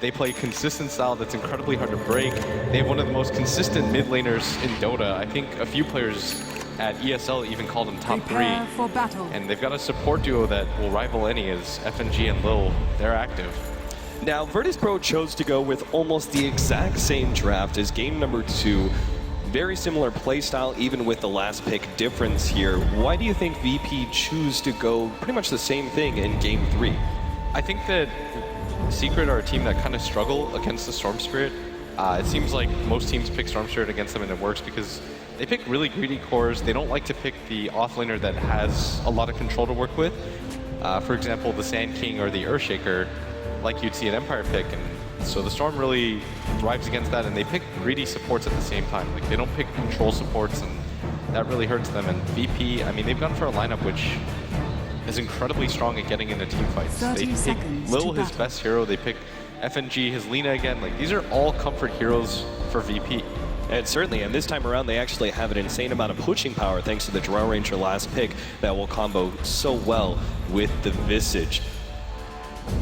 They play consistent style that's incredibly hard to break. They have one of the most consistent mid laners in Dota. I think a few players at ESL even called them top 3. For battle. And they've got a support duo that will rival any as FNG and Lil. They're active. Now, VIRTUS.PRO chose to go with almost the exact same draft as game number 2. Very similar playstyle, even with the last pick difference here. Why do you think VP choose to go pretty much the same thing in game 3? I think that Secret are a team that kind of struggle against the Storm Spirit. It seems like most teams pick Storm Spirit against them, and it works because they pick really greedy cores. They don't like to pick the offlaner that has a lot of control to work with. For example, the Sand King or the Earthshaker, like you'd see an Empire pick. And so the Storm really thrives against that, and they pick greedy supports at the same time. Like, they don't pick control supports, and that really hurts them. And VP, I mean, they've gone for a lineup which is incredibly strong at getting into team fights. They pick Lil, his best hero. They pick FNG, his Lina again. Like, these are all comfort heroes for VP. And certainly, and this time around, they actually have an insane amount of pushing power thanks to the Drow Ranger last pick that will combo so well with the Visage.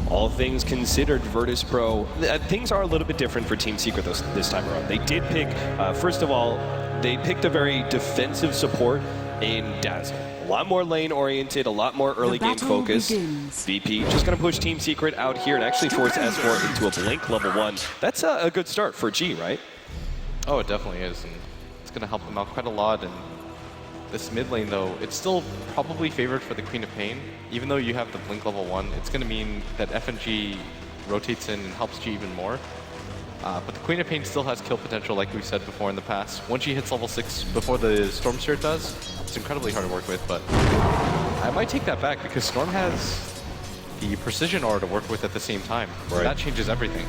All things considered, VIRTUS.PRO, things are a little bit different for Team Secret this time around. They did pick, first of all, they picked a very defensive support in Dazzle. A lot more lane-oriented, a lot more early game focus. VP just going to push Team Secret out here and actually force S4 into a Blink level 1. That's a good start for G, right? Oh, it definitely is, and it's going to help them out quite a lot. And this mid lane, though, it's still probably favored for the Queen of Pain. Even though you have the Blink level 1, it's going to mean that FNG rotates in and helps G even more. But the Queen of Pain still has kill potential, like we've said before in the past. Once she hits level 6 before the Storm Spirit does, it's incredibly hard to work with. But I might take that back because Storm has the Precision Aura to work with at the same time. Right. That changes everything.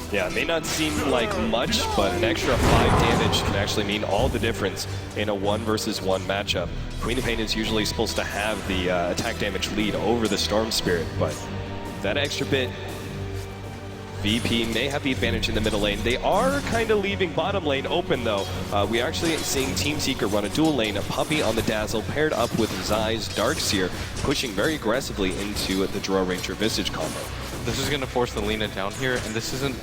Yeah, it may not seem like much, but an extra 5 damage can actually mean all the difference in a 1 versus 1 matchup. Queen of Pain is usually supposed to have the attack damage lead over the Storm Spirit, but that extra bit, VP may have the advantage in the middle lane. They are kind of leaving bottom lane open, though. We're actually seeing Team Secret run a dual lane, a Puppey on the Dazzle, paired up with Zai's Darkseer, pushing very aggressively into the Drow Ranger Visage combo. This is going to force the Lina down here, and this isn't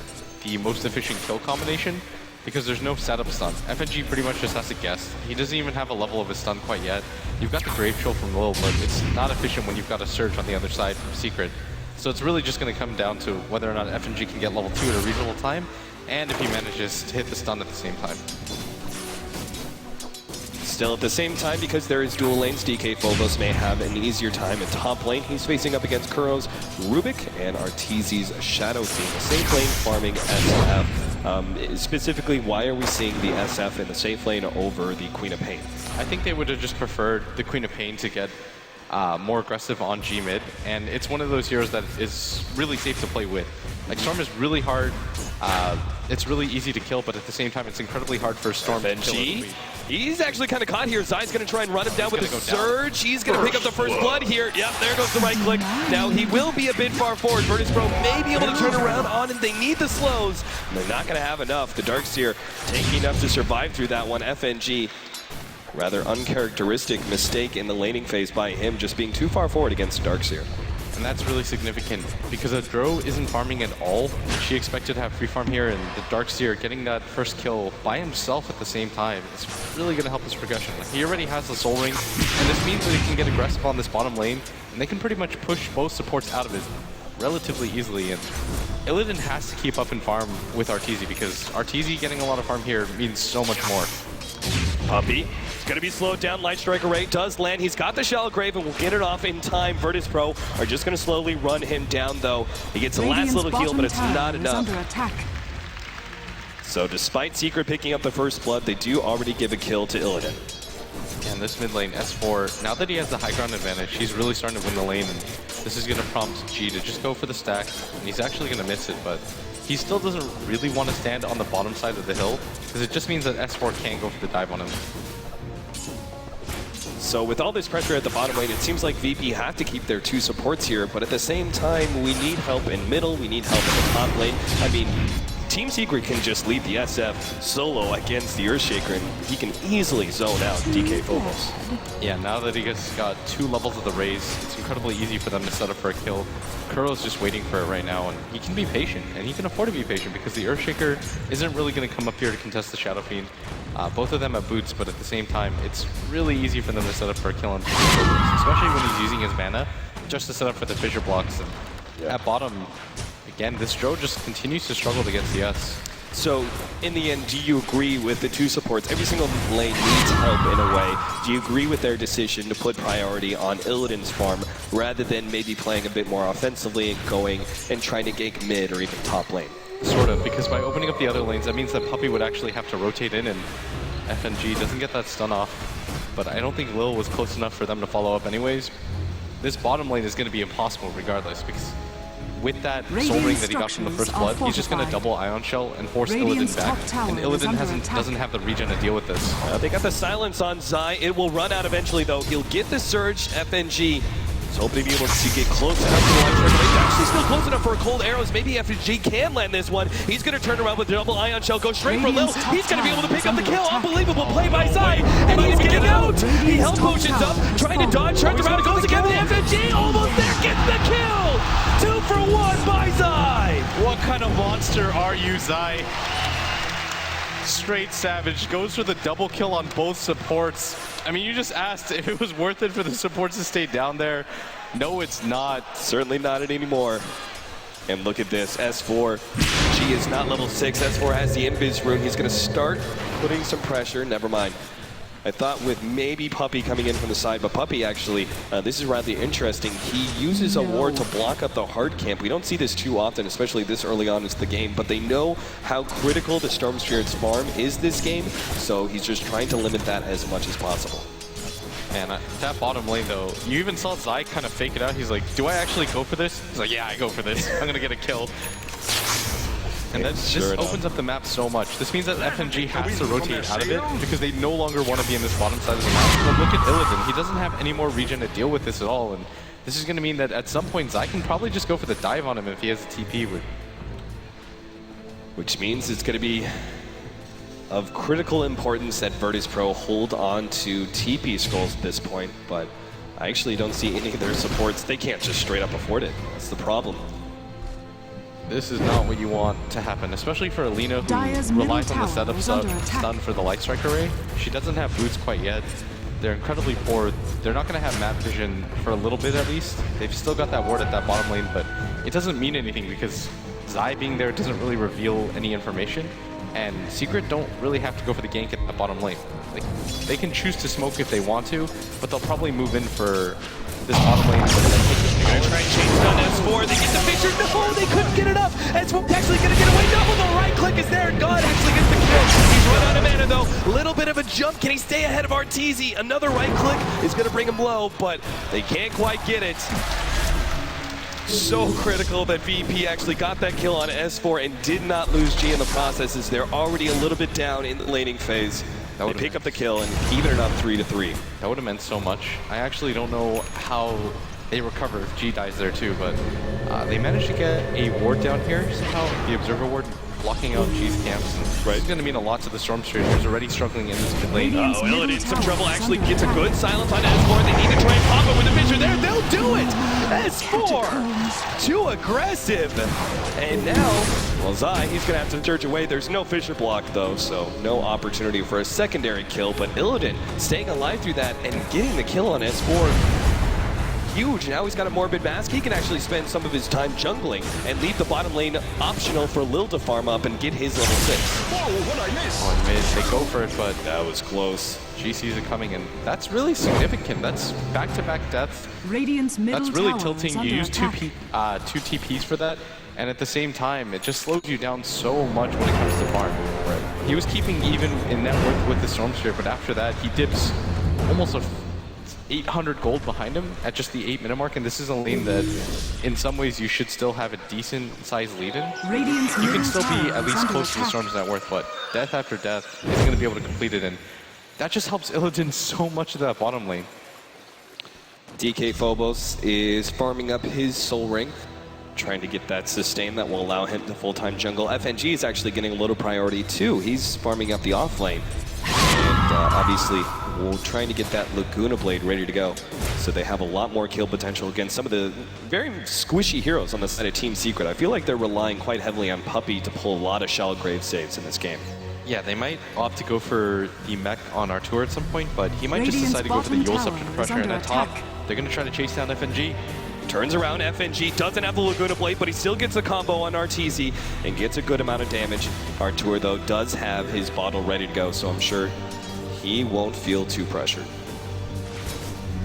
the most efficient kill combination because there's no setup stun. FNG pretty much just has to guess. He doesn't even have a level of his stun quite yet. You've got the Grave Troll from Lil, but it's not efficient when you've got a Surge on the other side from Secret. So it's really just going to come down to whether or not FNG can get level 2 at a reasonable time, and if he manages to hit the stun at the same time. Still at the same time, because there is dual lanes, DK Phobos may have an easier time in top lane. He's facing up against Kuro's Rubik and Arteezy's Shadow Fiend. Safe lane farming SF. Specifically, why are we seeing the SF in the safe lane over the Queen of Pain? I think they would have just preferred the Queen of Pain to get more aggressive on G mid, and it's one of those heroes that is really safe to play with. Like, Storm is really hard. It's really easy to kill, but at the same time, it's incredibly hard for Storm to kill. He's actually kind of caught here. Zai's going to try and run him down with a Surge. He's going to pick up the first blood here. Yep, there goes the right click. Now he will be a bit far forward. VIRTUS.PRO may be able to turn around on, and they need the slows. And they're not going to have enough. The Darkseer taking enough to survive through that one. FNG, rather uncharacteristic mistake in the laning phase by him, just being too far forward against Darkseer. And that's really significant because a Dro isn't farming at all. She expected to have free farm here, and the Darkseer getting that first kill by himself at the same time is really going to help his progression. Like, he already has the Soul Ring, and this means that he can get aggressive on this bottom lane, and they can pretty much push both supports out of it relatively easily. And Illidan has to keep up in farm with Arteezy because Arteezy getting a lot of farm here means so much more. Puppey. Going to be slowed down. Light Strike Array does land. He's got the Shallow Grave and will get it off in time. VIRTUS.PRO are just going to slowly run him down, though. He gets the last little heal, but it's not enough. So despite Secret picking up the first blood, they do already give a kill to Illidan. And this mid lane, S4, now that he has the high ground advantage, he's really starting to win the lane. And this is going to prompt G to just go for the stack. And he's actually going to miss it, but he still doesn't really want to stand on the bottom side of the hill because it just means that S4 can't go for the dive on him. So with all this pressure at the bottom lane, it seems like VP have to keep their 2 supports here, but at the same time, we need help in middle, we need help in the top lane. I mean, Team Secret can just leave the SF solo against the Earthshaker, and he can easily zone out DK Phobos. Yeah, now that he just got 2 levels of the raise, it's incredibly easy for them to set up for a kill. Kuro's just waiting for it right now, and he can be patient, and he can afford to be patient because the Earthshaker isn't really going to come up here to contest the Shadow Fiend. Both of them have boots, but at the same time, it's really easy for them to set up for a kill on especially when he's using his mana just to set up for the fissure blocks. And at bottom, again, this Dro just continues to struggle against the S. So, in the end, do you agree with the 2 supports? Every single lane needs help in a way. Do you agree with their decision to put priority on Illidan's farm rather than maybe playing a bit more offensively and going and trying to gank mid or even top lane? Sort of, because by opening up the other lanes, that means that Puppey would actually have to rotate in, and FNG doesn't get that stun off. But I don't think Lil was close enough for them to follow up anyways. This bottom lane is going to be impossible regardless, because with that soul ring that he got from the first blood, he's just going to double Ion Shell and force Illidan back. And Illidan doesn't have the regen to deal with this. They got the silence on Zai. It will run out eventually, though. He'll get the surge. FNG is hoping to be able to get close enough to the Light Striker. He's actually still close enough for a cold arrows. Maybe FNG can land this one. He's going to turn around with the double Ion Shell, go straight for Lil. He's going to be able to pick up the kill. Unbelievable play by Zai. And he's getting out. He health potions up, trying to dodge, turns around, and goes again with FNG. Almost there, gets the kill. 2 for 1 by Zai. What kind of monster are you, Zai? Straight savage, goes for the double kill on both supports. I mean, you just asked if it was worth it for the supports to stay down there. No, it's not. Certainly not it anymore. And look at this, S4. She is not level 6. S4 has the Invis rune. He's going to start putting some pressure. Never mind. I thought with maybe Puppey coming in from the side, but Puppey actually, this is rather interesting. He uses a ward to block up the hard camp. We don't see this too often, especially this early on into the game, but they know how critical the Storm Spirit's farm is this game, so he's just trying to limit that as much as possible. And that bottom lane, though, you even saw Zai kind of fake it out. He's like, do I actually go for this? He's like, yeah, I go for this. I'm going to get a kill. And that just opens up the map so much. This means that FNG has to rotate out of it because they no longer want to be in this bottom side of the map. But look at Illidan. He doesn't have any more regen to deal with this at all. And this is going to mean that at some point, Zai can probably just go for the dive on him if he has a TP. Which means it's going to be of critical importance that VIRTUS.PRO hold on to TP scrolls at this point. But I actually don't see any of their supports. They can't just straight up afford it. That's the problem. This is not what you want to happen, especially for Alina, who relies on the setup stun for the Light Strike array. She doesn't have boots quite yet. They're incredibly poor. They're not going to have map vision for a little bit at least. They've still got that ward at that bottom lane, but it doesn't mean anything because Zai being there doesn't really reveal any information. And Secret don't really have to go for the gank at the bottom lane. Like, they can choose to smoke if they want to, but they'll probably move in for this bottom lane. They're gonna try and chase down S4. They get the fixture. No, they couldn't get it up. S4 actually gonna get away. Double the right click is there. And God actually gets the kill. He's run out of mana though. Little bit of a jump. Can he stay ahead of Arteezy? Another right click is gonna bring him low, but they can't quite get it. So critical that VP actually got that kill on S4 and did not lose G in the process as they're already a little bit down in the laning phase. They pick up the kill and even it up 3-3. That would have meant so much. I actually don't know how they recover if G dies there too, but they managed to get a ward down here somehow, the Observer ward blocking out G's camps. This is going to mean a lot to the Storm Spirit, who's already struggling in this mid lane. Illidan in some trouble, actually gets a good silence on S4. They need to try and pop it with the fissure there. They'll do it! S4! Too aggressive! And now, well, Zai, he's going to have to surge away. There's no fissure block though, so no opportunity for a secondary kill. But Illidan staying alive through that and getting the kill on S4. Huge. Now he's got a Morbid Mask. He can actually spend some of his time jungling and leave the bottom lane optional for Lil to farm up and get his level 6. Oh, and mid, they go for it, but that was close. G sees it coming, and that's really significant. That's back-to-back deaths. That's really tilting. You use two TPs for that, and at the same time, it just slows you down so much when it comes to farm. Right. He was keeping even in net worth with the Storm Spirit, but after that, he dips almost a 800 gold behind him at just the 8-minute mark, and this is a lane that in some ways you should still have a decent sized lead in. You can still be at least close to the Storm's net worth, but death after death isn't going to be able to complete it, and that just helps Illidan so much of that bottom lane. DK Phobos is farming up his soul ring. trying to get that sustain that will allow him to full-time jungle. FNG is actually getting a little priority too. He's farming up the off lane. And obviously, we're trying to get that Laguna Blade ready to go. So they have a lot more kill potential against some of the very squishy heroes on the side of Team Secret. I feel like they're relying quite heavily on Puppey to pull a lot of shallow grave saves in this game. Yeah, they might opt to go for the mech on Artur at some point, but he might just decide to go for the Eul's up to the pressure, and at top, they're going to try to chase down FNG. Turns around, FNG doesn't have the Laguna Blade, but he still gets a combo on RTZ and gets a good amount of damage. Artur, though, does have his bottle ready to go, so I'm sure he won't feel too pressured.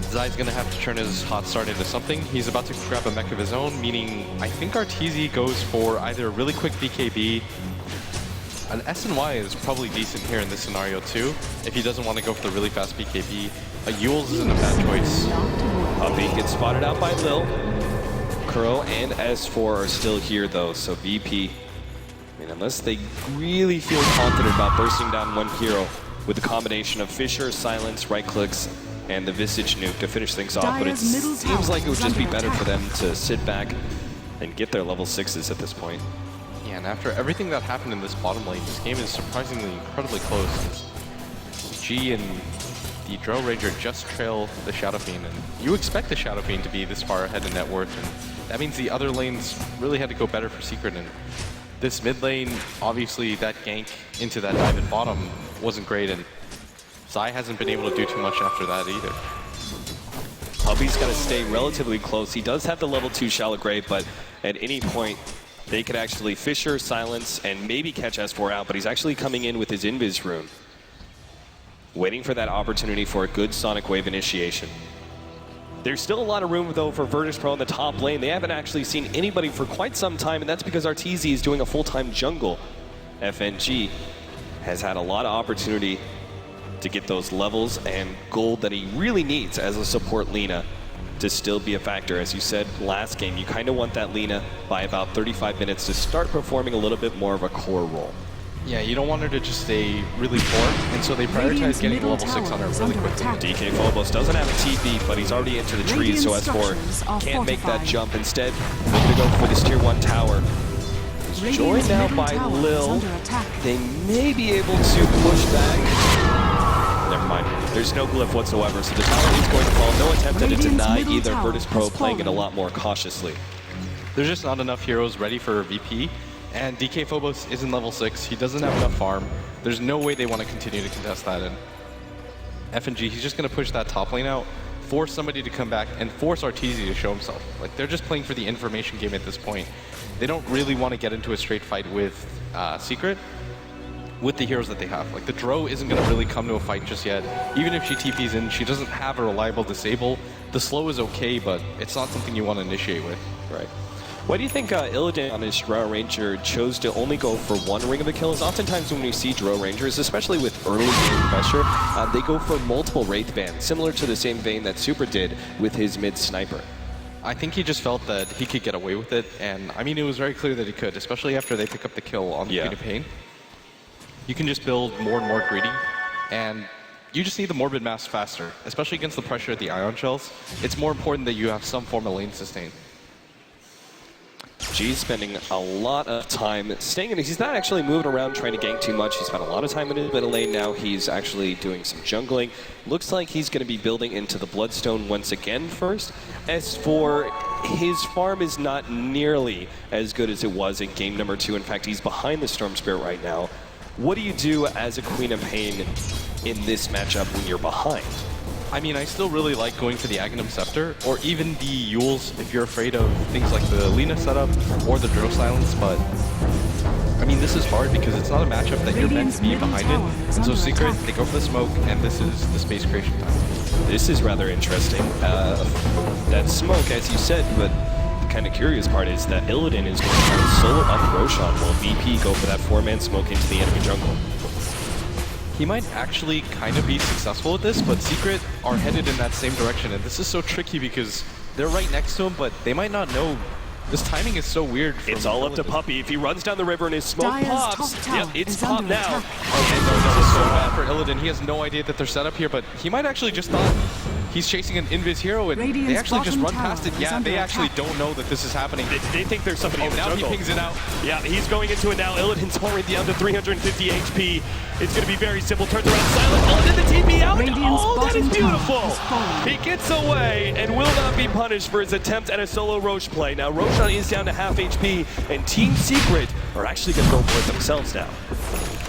Zai's going to have to turn his hot start into something. He's about to grab a mech of his own, meaning I think RTZ goes for either a really quick BKB. An SNY is probably decent here in this scenario too, if he doesn't want to go for the really fast BKB. A Eul's isn't a bad choice. Puppey gets spotted out by Lil. Crow and S4 are still here though, so VP, I mean, unless they really feel confident about bursting down one hero with a combination of Fissure, Silence, right clicks, and the Visage nuke to finish things off, but it seems like it would just be better for them to sit back and get their level 6s at this point. Yeah, and after everything that happened in this bottom lane, this game is surprisingly incredibly close. G and the Drow Ranger just trail the Shadow Fiend, and you expect the Shadow Fiend to be this far ahead in net worth, and that means the other lanes really had to go better for Secret, and this mid lane, obviously that gank into that dive at bottom wasn't great, and Zai hasn't been able to do too much after that either. Puppey's got to stay relatively close. He does have the level 2 Shallow Grave, but at any point, they could actually Fissure, Silence, and maybe catch S4 out, but he's actually coming in with his Invis rune. Waiting for that opportunity for a good Sonic Wave initiation. There's still a lot of room, though, for VIRTUS.PRO in the top lane. They haven't actually seen anybody for quite some time, and that's because RTZ is doing a full-time jungle. FNG has had a lot of opportunity to get those levels and gold that he really needs as a support Lina to still be a factor. As you said last game, you kind of want that Lina by about 35 minutes to start performing a little bit more of a core role. Yeah, you don't want her to just stay really poor, and so they prioritize getting level 6 on her really quickly. DK Phobos doesn't have a TP, but he's already into the trees, so S4 can't make that jump. Instead, looking to go for this tier 1 tower. He's joined now by Lil. They may be able to push back. Never mind. There's no glyph whatsoever, so the tower is going to fall. No attempt at a deny either. VIRTUS.PRO playing it a lot more cautiously. There's just not enough heroes ready for VP, and DK Phobos isn't level 6. He doesn't have enough farm. There's no way they want to continue to contest that, and FNG, he's just going to push that top lane out, force somebody to come back, and force RTZ to show himself. Like, they're just playing for the information game at this point. They don't really want to get into a straight fight with Secret, with the heroes that they have. Like, the Drow isn't going to really come to a fight just yet. Even if she TPs in, she doesn't have a reliable disable. The slow is okay, but it's not something you want to initiate with. Right. Why do you think Illidan on his Drow Ranger chose to only go for one ring of the kills? Oftentimes when we see Drow Rangers, especially with early game pressure, they go for multiple Wraith Bands, similar to the same vein that Super did with his mid sniper. I think he just felt that he could get away with it, and I mean, it was very clear that he could, especially after they pick up the kill on the Queen of Pain. You can just build more and more greedy, and you just need the Morbid Mass faster, especially against the pressure at the Ion Shells. It's more important that you have some form of lane sustain. G's spending a lot of time staying in. He's not actually moving around trying to gank too much. He's spent a lot of time in the middle lane now. He's actually doing some jungling. Looks like he's going to be building into the Bloodstone once again first. As for his farm is not nearly as good as it was in game number 2. In fact, he's behind the Storm Spirit right now. What do you do as a Queen of Pain in this matchup when you're behind? I mean, I still really like going for the Aghanim Scepter, or even the Eul's if you're afraid of things like the Lina setup or the Drow Silence, but I mean, this is hard because it's not a matchup that you're meant to be behind it. And so Secret, they go for the smoke, and this is the space creation time. This is rather interesting. That smoke, as you said, but the kind of curious part is that Illidan is going to try to solo up Roshan while VP go for that 4-man smoke into the enemy jungle. He might actually kind of be successful with this, but Secret are headed in that same direction, and this is so tricky because they're right next to him, but they might not know. This timing is so weird. It's all up to Puppey. If he runs down the river and his smoke pops, yep, it's popped now. Okay, no, this is so bad for Illidan. He has no idea that they're set up here, but he might actually just thought, He's chasing an invis hero, and Radiant's they actually just run bottom past it. tower is Yeah, under they actually attack. don't know that this is happening. They think there's somebody in the now jungle. he pings it out. Yeah, he's going into it now. Illidan's already down to 350 HP. It's going to be very simple. Turns around silent. Oh, did the TP out? Radiant's Oh, that is bottom tower beautiful. has fallen. He gets away and will not be punished for his attempt at a solo Roche play. Now, Roshan is down to half HP, and Team Secret are actually going to go for it themselves now.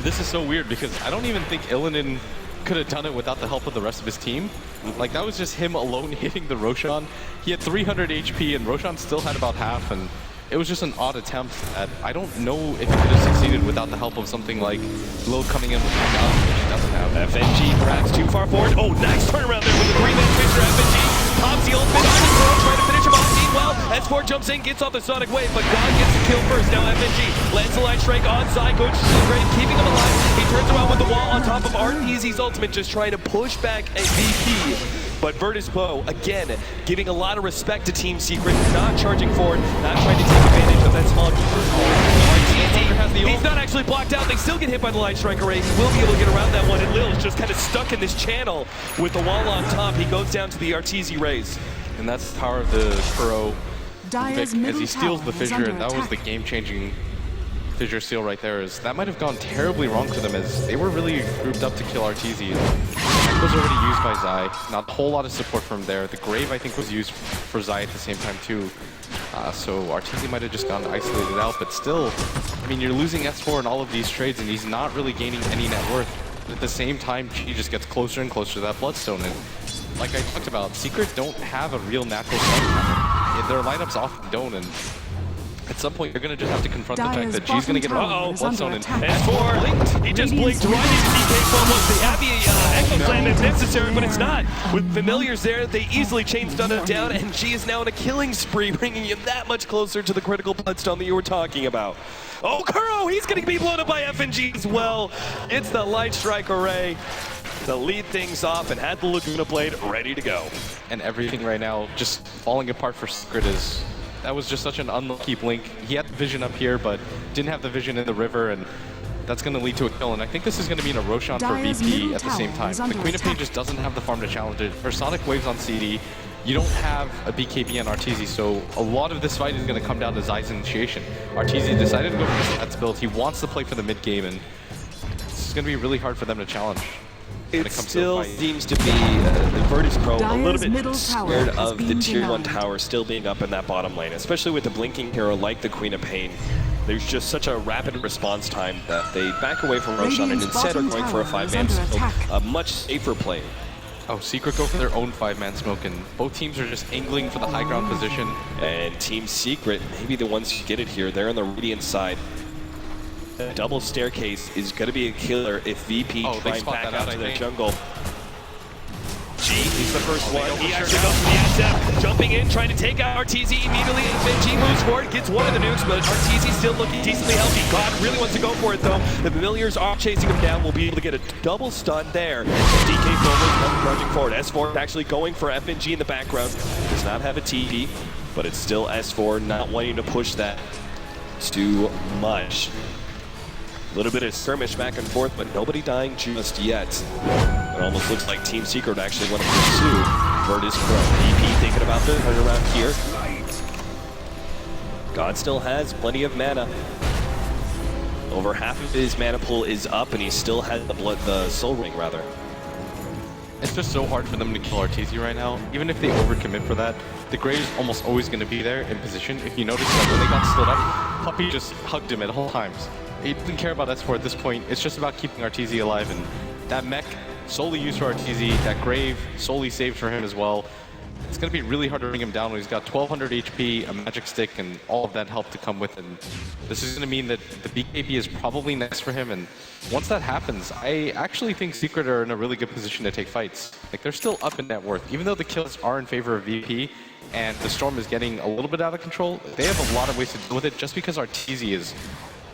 This is so weird because I don't even think Illidan could have done it without the help of the rest of his team. Like, that was just him alone hitting the Roshan. He had 300 HP and Roshan still had about half, and it was just an odd attempt at, I don't know if he could have succeeded without the help of something like Lil coming in with the gun, which he doesn't have. FNG perhaps too far forward. Oh, nice turnaround there with the three-man pitcher. FNG pops the ultimate on his throw, trying to finish him off. Meanwhile, S4 jumps in, gets off the Sonic Wave, but God gets the kill first. Now FNG lands the light strike on Psycho, great, keeping him alive. He turns around with the wall on top of Arteezy's ultimate, just trying to push back a VP. But VIRTUS.PRO, again, giving a lot of respect to Team Secret, not charging forward, not trying to take advantage of that small He's not actually blocked out. They still get hit by the Light Strike Array. He will be able to get around that one, and Lil's just kind of stuck in this channel with the wall on top. He goes down to the Arteezy Rays. And that's the power of the Pro Dire's Vic as middle he steals the tower is Fissure, under and that was the attack. game-changing Fissure seal right there. Is that might have gone terribly wrong for them, as they were really grouped up to kill Arteezy. That was already used by Zai. Not a whole lot of support from there. The Grave, I think, was used for Zai at the same time too. So Arteezy might have just gone isolated out, but still, I mean, you're losing S4 in all of these trades, and he's not really gaining any net worth. At the same time, G just gets closer and closer to that Bloodstone, and like I talked about, Secret don't have a real natural stun counter. Their lineups often don't, and at some point you're going to just have to confront the fact that G's going to get a Bloodstone and S4 blinked. He just blinked right into DK almost. They have the Echo Slam if necessary, but it's not. With Familiars there, they easily chain stun it down, and G is now in a killing spree, bringing you that much closer to the critical Bloodstone that you were talking about. Oh, Kuro, he's going to be blown up by FNG as well. It's the Light Strike Array to lead things off, and had the Laguna Blade ready to go. And everything right now just falling apart for Secret is... That was just such an unlucky blink. He had the vision up here, but didn't have the vision in the river, and that's going to lead to a kill. And I think this is going to be in a Roshan for VP at the same time. The Queen of Pain just doesn't have the farm to challenge it. For Sonic Waves on CD, you don't have a BKB on Arteezy, so a lot of this fight is going to come down to Zai's initiation. Arteezy decided to go for the stats build. He wants to play for the mid game, and this is going to be really hard for them to challenge. It still seems to be the VIRTUS.PRO a little bit scared of the tier 1 tower still being up in that bottom lane, especially with the blinking hero like the Queen of Pain. There's just such a rapid response time that they back away from Roshan and instead are going for a 5-man smoke, a much safer play. Oh, Secret go for their own 5-man smoke, and both teams are just angling for the high ground position. And Team Secret, maybe the ones who get it here, they're on the Radiant side. Double staircase is going to be a killer if VP try and back out to their jungle. G, he's the first one. He actually goes for the SF, jumping in, trying to take out Arteezy immediately. And G moves forward, gets one of the nukes, but Arteezy still looking decently healthy. God really wants to go for it though. The Familiars are chasing him down. Will be able to get a double stun there. DK forward, running forward. S4 actually going for FNG in the background. Does not have a TP, but it's still S4 not wanting to push that too much. A little bit of skirmish back and forth, but nobody dying just yet. It almost looks like Team Secret actually want to pursue VIRTUS.PRO. VP thinking about the turnaround here. God still has plenty of mana. Over half of his mana pool is up, and he still has the Soul Ring, rather. It's just so hard for them to kill Arteezy right now. Even if they overcommit for that, the Grave is almost always going to be there in position. If you notice that when they got stood up, Puppey just hugged him at all times. He didn't care about S4 at this point. It's just about keeping Arteezy alive, and that mech solely used for Arteezy, that Grave solely saved for him as well. It's going to be really hard to bring him down when he's got 1200 HP, a magic stick, and all of that help to come with it. And this is going to mean that the BKB is probably next for him, and once that happens, I actually think Secret are in a really good position to take fights. Like, they're still up in net worth. Even though the kills are in favor of VP, and the Storm is getting a little bit out of control, they have a lot of ways to deal with it just because Arteezy is...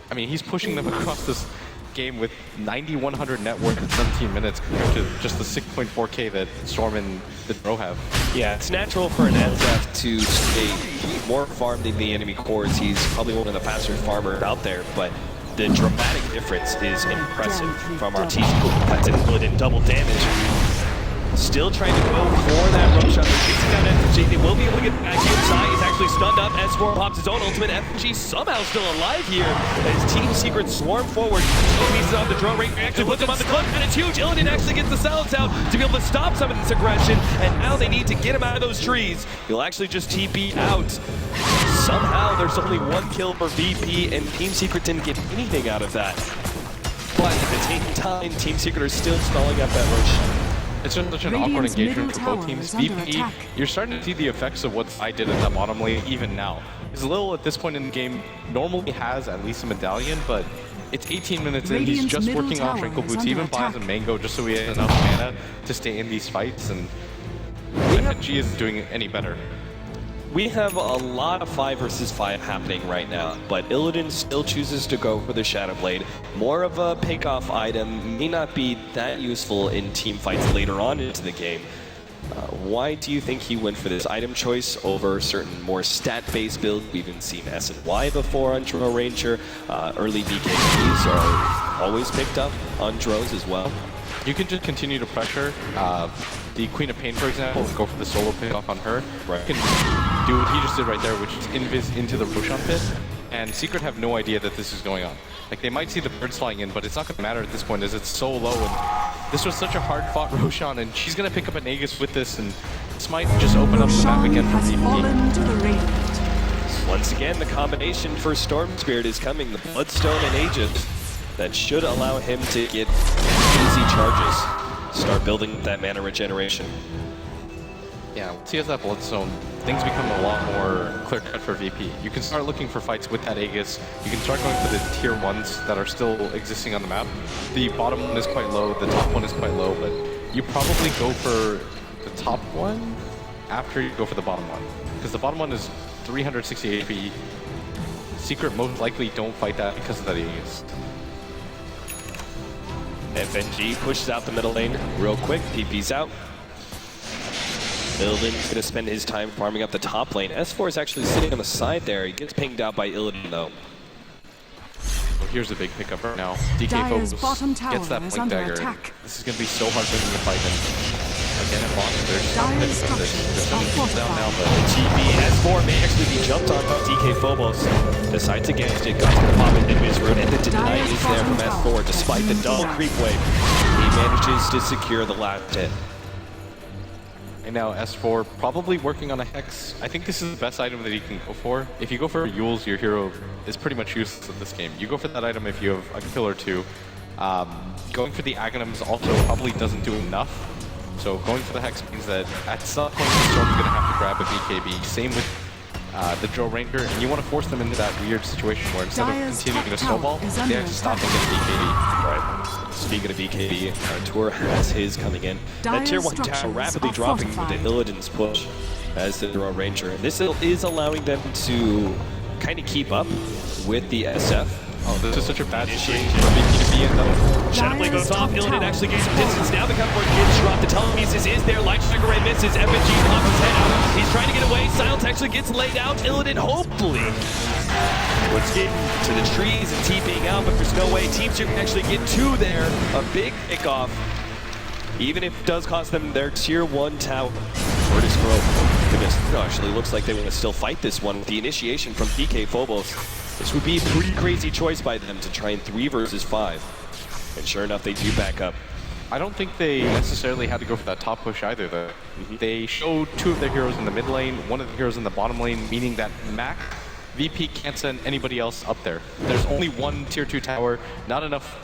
I mean, he's pushing them across this game with 9,100 net worth in 17 minutes compared to just the 6.4k that Storm and the Bro have. Yeah, it's natural for an SF to stay more farmed than the enemy cores. He's probably one of the faster farmers out there, but the dramatic difference is impressive from Arteezy, who cuts it in double damage. Still trying to go for that Roshan. They're chasing down FG. They will be able to get back inside. He's actually stunned up. S4 pops his own ultimate. FG somehow still alive here as Team Secret swarm forward. Pieces on the drone rate. Actually puts him on the cliff, and it's huge. Illidan actually gets the silence out to be able to stop some of this aggression, and now they need to get him out of those trees. He'll actually just TP out. Somehow there's only one kill for VP, and Team Secret didn't get anything out of that. But at the same time, Team Secret are still stalling up that Roshan. It's just such an awkward engagement for both teams. VP, you're starting to see the effects of what I did in that bottom lane even now. Because Lil at this point in the game normally has at least a medallion, but it's 18 minutes in, he's just working on Tranquil Boots. He even buys a mango just so he has enough mana to stay in these fights, and FNG isn't doing any better. We have a lot of 5 versus 5 happening right now, but Illidan still chooses to go for the Shadow Blade. More of a pick-off item, may not be that useful in team fights later on into the game. Why do you think he went for this item choice over certain more stat-based builds? We've even seen S&Y before on Drow Ranger. Early BKBs are always picked up on Drows as well. You can just continue to pressure. The Queen of Pain, for example, go for the solo pick off on her. Right. You can do what he just did right there, which is invis into the Roshan pit. And Secret have no idea that this is going on. Like, they might see the birds flying in, but it's not going to matter at this point as it's so low. And this was such a hard-fought Roshan, and she's going to pick up an Aegis with this, and this might just open up the map again for VP. Once again, the combination for Storm Spirit is coming. The Bloodstone and Aegis. That should allow him to get easy charges. Start building that mana regeneration. Yeah, once he has that Bloodstone, things become a lot more clear-cut for VP. You can start looking for fights with that Aegis. You can start going for the tier 1s that are still existing on the map. The bottom one is quite low, the top one is quite low, but you probably go for the top one after you go for the bottom one. Because the bottom one is 360 HP. Secret most likely don't fight that because of that Aegis. FNG pushes out the middle lane real quick, TP's out. Illidan's going to spend his time farming up the top lane. S4 is actually sitting on the side there. He gets pinged out by Illidan though. Well, here's a big pickup right now. DK Phobos gets that Blink Dagger. This is going to be so hard for him to fight him. Again at bottom, there's some hits from this. There's some hits down now, but TP S4 may actually be jumped on by DK Phobos. Decides against it, got to pop into his root, and the deny is there from S4 despite the double creep wave. He manages to secure the last hit. And now S4 probably working on a Hex. I think this is the best item that he can go for. If you go for Yules, your hero is pretty much useless in this game. You go for that item if you have a kill or two. Going for the Aghanims also probably doesn't do enough. So going for the Hex means that at some point the Storm's going to have to grab a BKB. Same with the Drow Ranger, and you want to force them into that weird situation where instead of continuing to snowball, they actually stop and get a BKB. Right. Speaking of BKB, Tour has his coming in. That tier 1 tower rapidly dropping with the Illidan's push as the Drow Ranger. And this is allowing them to kind of keep up with the SF. Oh, this is such a bad situation for VP to be in though. Shadow Blade goes off, Illidan actually gains some distance. Now the cover gets dropped. The telekinesis is there. Light Striker Ray misses. FNG pops his head out. He's trying to get away. Silence actually gets laid out. Illidan hopefully was getting to the trees and TPing out, but there's no way Team Secret can actually get two there. A big pickoff, even if it does cost them their tier 1 tower. VIRTUS.PRO. Goodness, it actually looks like they want to still fight this one with the initiation from DK Phobos. This would be a pretty crazy choice by them to try in 3 versus 5. And sure enough, they do back up. I don't think they necessarily had to go for that top push either, though. They showed 2 of their heroes in the mid lane, 1 of the heroes in the bottom lane, meaning that Mac, VP can't send anybody else up there. There's only 1 tier 2 tower, not enough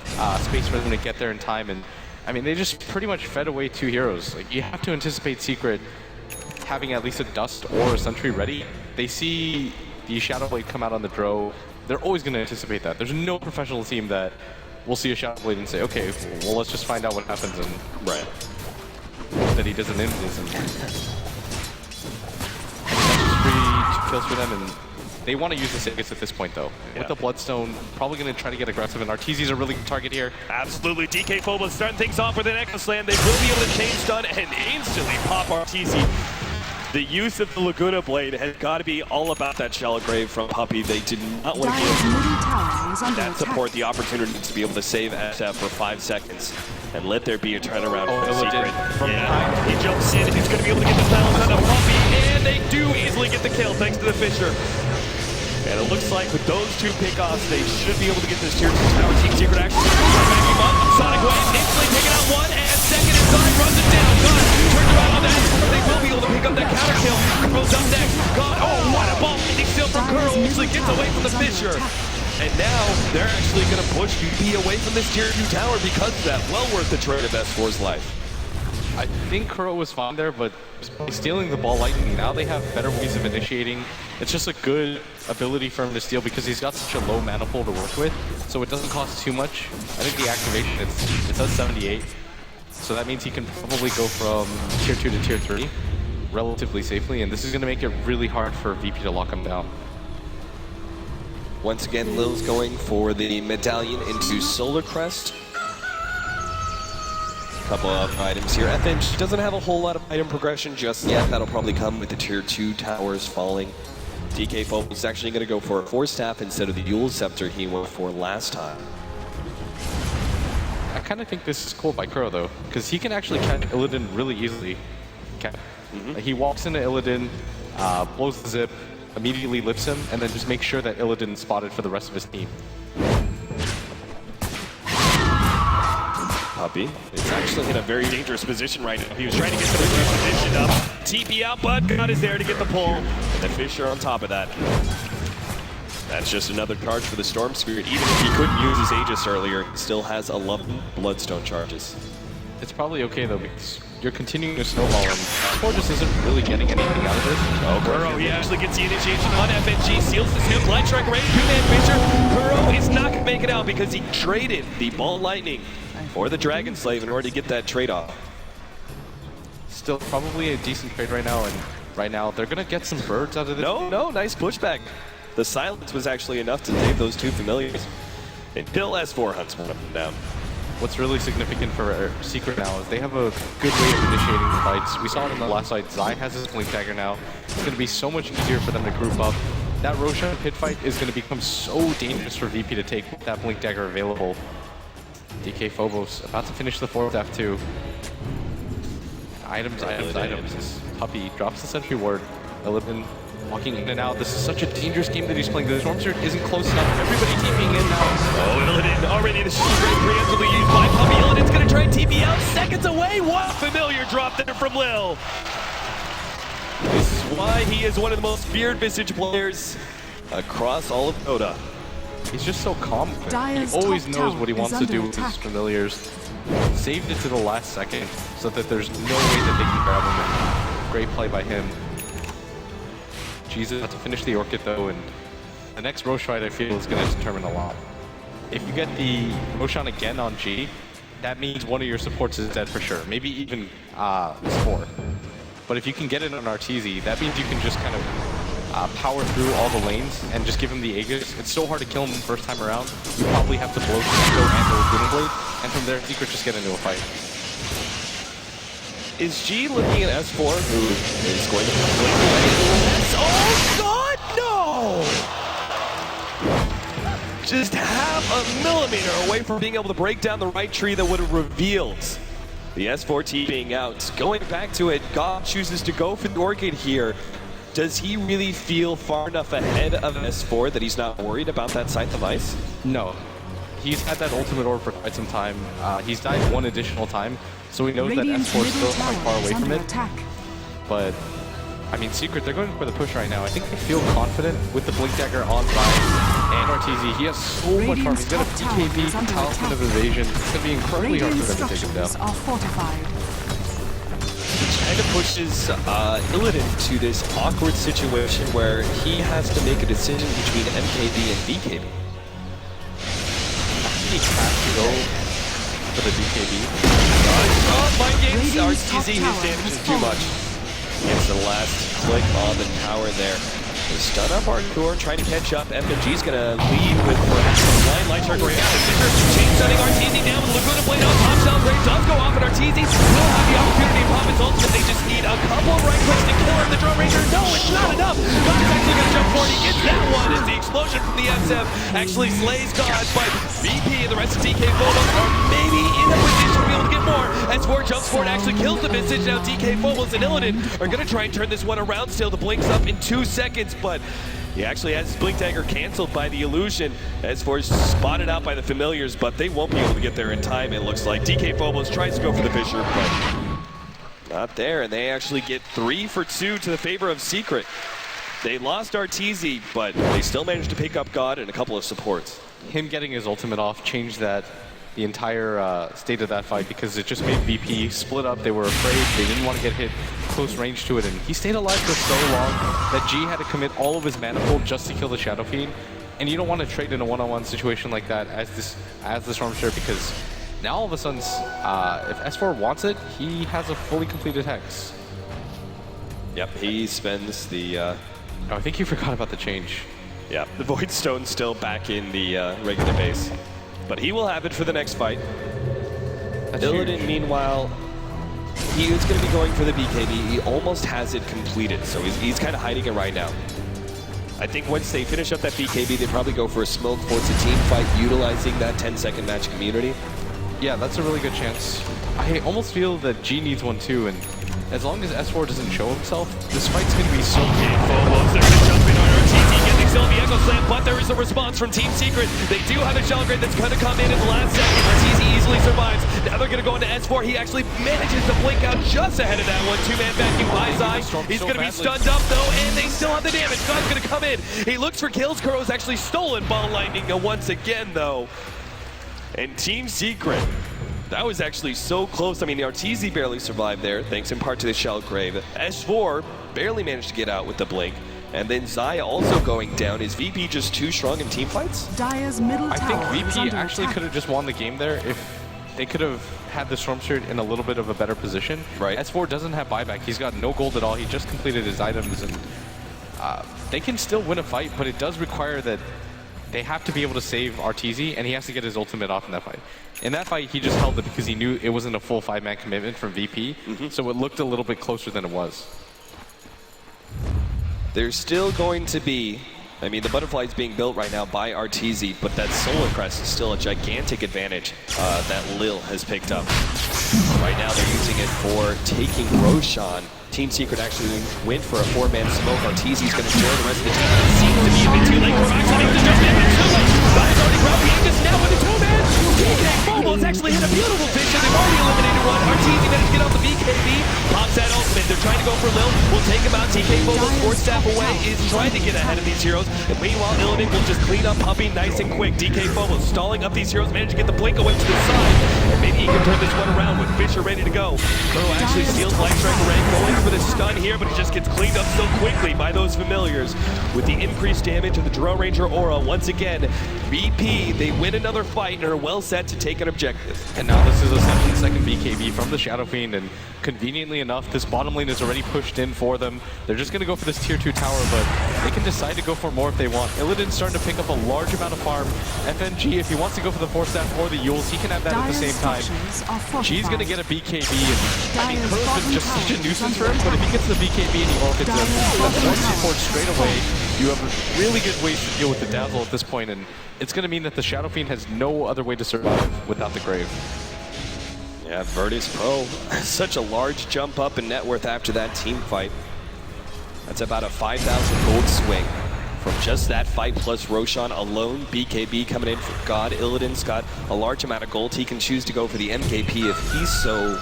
space for them to get there in time, and I mean, they just pretty much fed away 2 heroes. Like, you have to anticipate Secret having at least a Dust or a Sentry ready. They see the Shadow Blade come out on the Drow. They're always going to anticipate that. There's no professional team that will see a Shadow Blade and say, okay, well, let's just find out what happens and hope that he doesn't invis. And that's just 3 kills for them, and they want to use the Aegis at this point, though. With the Bloodstone, probably going to try to get aggressive, and Arteezy's a really good target here. Absolutely. DK Phobos starting things off with an Echo Slam. They will be able to chain stun and instantly pop Arteezy. The use of the Laguna Blade has got to be all about that Shallow Grave from Puppey. They did not want to give that support the opportunity to be able to save SF for 5 seconds and let there be a turnaround for the Secret. From behind. He jumps in and he's going to be able to get the silence on Puppey, and they do easily get the kill thanks to the Fisher. And it looks like with those 2 pickoffs, they should be able to get this tier 2 tower. Team Secret actually backing up. Sonic Wave instantly taking out 1, and second inside runs it down. God, turns around on that. They will be able to pick up that counter kill. Kuro's up next. God, oh, what a ball lightning steal from Kuro. Actually gets away from the Fisher. And now they're actually going to push VP away from this tier 2 tower because of that. Well worth the trade of S4's life. I think Kuro was fine there, but stealing the ball lightning, now they have better ways of initiating. It's just a good ability for him to steal because he's got such a low mana pool to work with, so it doesn't cost too much. I think the activation, it says 78, so that means he can probably go from tier 2 to tier 3 relatively safely, and this is going to make it really hard for VP to lock him down. Once again, Lil's going for the medallion into Solar Crest. Couple of items here. FNG doesn't have a whole lot of item progression just yet. That'll probably come with the tier 2 towers falling. DK Fobo is actually going to go for a Force Staff instead of the Yule Scepter he went for last time. I kind of think this is cool by Kuro though, because he can actually catch Illidan really easily. He walks into Illidan, blows the zip, immediately lifts him, and then just makes sure that Illidan's spotted for the rest of his team. Puppey is actually in a very dangerous position right now. He was trying to get the position up. TP out, but God is there to get the pull. And the Fisher on top of that. That's just another charge for the Storm Spirit. Even if he couldn't use his Aegis earlier, he still has 11 Bloodstone charges. It's probably okay though, because you're continuing to snowball and S4 just isn't really getting anything out of this. Oh, Kuro, he actually gets the initiation on FNG, seals the snip, Light Strike range, 2-man Fisher. Kuro is not going to make it out because he traded the Ball Lightning or the Dragon Slave in order to get that trade-off. Still probably a decent trade right now, and right now they're going to get some birds out of this. No, nice pushback. The silence was actually enough to save those 2 familiars until S4 hunts one of them down. What's really significant for Secret now is they have a good way of initiating the fights. We saw it in the last fight. Zai has his Blink Dagger now. It's going to be so much easier for them to group up. That Roshan pit fight is going to become so dangerous for VP to take with that Blink Dagger available. DK Phobos about to finish the 4th F2. Items. Puppey drops the sentry ward. Illidan walking in and out. This is such a dangerous game that he's playing. The Storm Spirit isn't close enough. Everybody TPing in now. Oh, Illidan already the shield break preemptively used by Puppey. Illidan's going to try and TP out. Seconds away. What a familiar drop there from Lil. This is why he is one of the most feared Visage players across all of Dota. He's just so confident. He always knows what he wants to do with his familiars. Saved it to the last second so that there's no way that they can grab him. Great play by him. Jesus to finish the Orchid though, and the next Rosh fight I feel is going to determine a lot. If you get the Roshan again on G, that means one of your supports is dead for sure. Maybe even S4. But if you can get it on RTZ, that means you can just kind of power through all the lanes and just give him the Aegis. It's so hard to kill him the first time around. You probably have to blow the Echo and the Laguna Blade, and from there, Secret just get into a fight. Is G looking at S4, who is going to blink away? Oh God, no! Just half a millimeter away from being able to break down the right tree that would have revealed the S4 team being out. Going back to it, God chooses to go for the Orchid here. Does he really feel far enough ahead of S4 that he's not worried about that Scythe of Ice? No. He's had that ultimate orb for quite some time. He's died 1 additional time, so he knows that S4 is still quite far away from it. But, I mean, Secret, they're going for the push right now. I think they feel confident with the Blink Dagger on Zai and RTZ. He has so much farm. He's got a BKB, Talisman of Evasion. It's going to be incredibly hard for them to take him down. Kind of pushes Illidan to this awkward situation where he has to make a decision between MKB and BKB. He has to go for the BKB. Oh, mind games, RTZ, his damage is too much. Gets the last click on the tower there. Stun up hardcore, trying to catch up. FNG's gonna lead with perhaps a blind light shark right now. Chain stunning RTZ down with Laguna Blade on top. Shell Grave does go off, and RTZ will have the opportunity to pop his ultimate. They just need a couple of right clicks to kill him. The Drone Ranger, no, it's not enough. God's actually gonna jump forward. He gets that one as the explosion from the SF actually slays God, but VP and the rest of DK Phobos are maybe in a position to be able to get more. As 4 jumps forward, actually kills the Visage. Now DK Phobos and Illidan are gonna try and turn this one around still. The blink's up in 2 seconds, but he actually has his blink dagger canceled by the illusion. S4 is spotted out by the familiars, but they won't be able to get there in time, it looks like. DK Phobos tries to go for the Fisher, but not there, and they actually get 3 for 2 to the favor of Secret. They lost RTZ, but they still managed to pick up God and a couple of supports. Him getting his ultimate off changed the entire state of that fight, because it just made VP split up. They were afraid, they didn't want to get hit close range to it, and he stayed alive for so long that G had to commit all of his mana pool just to kill the Shadow Fiend. And you don't want to trade in a one-on-one situation like that as the Stormshare, because now all of a sudden, if S4 wants it, he has a fully completed Hex. Yep, he spends the... Oh, I think you forgot about the change. Yeah, the Void Stone's still back in the regular base. But he will have it for the next fight. Illidan, meanwhile, he is going to be going for the BKB. He almost has it completed, so he's kind of hiding it right now. I think once they finish up that BKB, they probably go for a smoke force a team fight, utilizing that 10-second match community. Yeah, that's a really good chance. I almost feel that G needs one too, and as long as S4 doesn't show himself, this fight's going to be so Phobos, they're going to jump in on RTZ, getting still the Echo Slam, but there is a response from Team Secret. They do have a Shell Grade that's going to come in the last second. RTZ easily survives. Now they're going to go into S4. He actually manages to blink out just ahead of that one. 2-man vacuum by Zai. He's going to be stunned up though, and they still have the damage. God's going to come in. He looks for kills. Kuro's actually stolen Ball Lightning once again though. And Team Secret, that was actually so close. I mean, the RTZ barely survived there, thanks in part to the Shell Grave. S4 barely managed to get out with the blink. And then Zaya also going down. Is VP just too strong in team fights? Dire's middle I think tower is VP under actually attack. could have just won the game there if they could have had the Stormshard in a little bit of a better position. Right. S4 doesn't have buyback. He's got no gold at all. He just completed his items, and they can still win a fight, but it does require that they have to be able to save RTZ, and he has to get his ultimate off in that fight. In that fight, he just held it because he knew it wasn't a full 5-man commitment from VP, so it looked a little bit closer than it was. There's still going to be, I mean, the butterfly is being built right now by RTZ, but that Solar Crest is still a gigantic advantage that Lil has picked up. Right now they're using it for taking Roshan. Team Secret actually went for a 4-man smoke. RTZ's going to join the rest of the team. It seems to be a bit too late for Roshan to jump in. Zai's already grabbed the Aegis now with the 2-man. DK Phobos actually hit a beautiful picture. They've already eliminated one. RTZ managed to get off the BKB. Pops that ultimate. They're trying to go for Lil. We'll take him out. DK Phobos, 4 staff away, is trying to get ahead of these heroes. And meanwhile, Illidan will just clean up Puppy nice and quick. DK Phobos stalling up these heroes, managed to get the blink away to the side. And maybe he can turn this one around with Fisher ready to go. Kuro actually steals Light Strike rank, going for the stun here, but it just gets cleaned up so quickly by those familiars. With the increased damage of the Drone Ranger aura, once again, VP, they win another fight and are well set to take an objective. And now this is a 7-second BKB from the Shadow Fiend, and conveniently enough, this bottom lane is already pushed in for them. They're just going to go for this tier 2 tower, but they can decide to go for more if they want. Illidan's starting to pick up a large amount of farm. FNG, if he wants to go for the 4-staff or the Yules, he can have that at the same time. G's going to get a BKB, and I mean, Kuro's been just such a nuisance for him, but if he gets the BKB and he ults him, that's one support straight away. You have really good ways to deal with the Dazzle at this point, and it's going to mean that the Shadow Fiend has no other way to survive without the Grave. Yeah, VIRTUS.PRO, such a large jump up in net worth after that team fight. That's about a 5,000 gold swing from just that fight, plus Roshan alone. BKB coming in for God. Illidan's got a large amount of gold. He can choose to go for the MKP if he so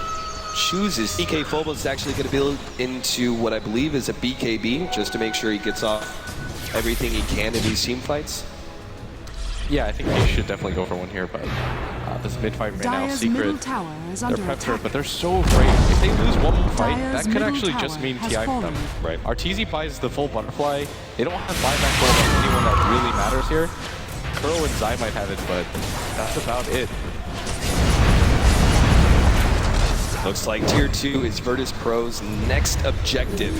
chooses. DK Phobos is actually going to build into what I believe is a BKB, just to make sure he gets off everything he can in these team fights. Yeah, I think he should definitely go for one here, but this mid-fight right now, Secret, they're prepped for it, but they're so afraid. If they lose one more fight, that could actually just mean TI for them. Right. RTZ buys the full butterfly. They don't have buyback gold on anyone that really matters here. Kuro and Zai might have it, but that's about it. Looks like Tier 2 is VIRTUS.PRO's next objective.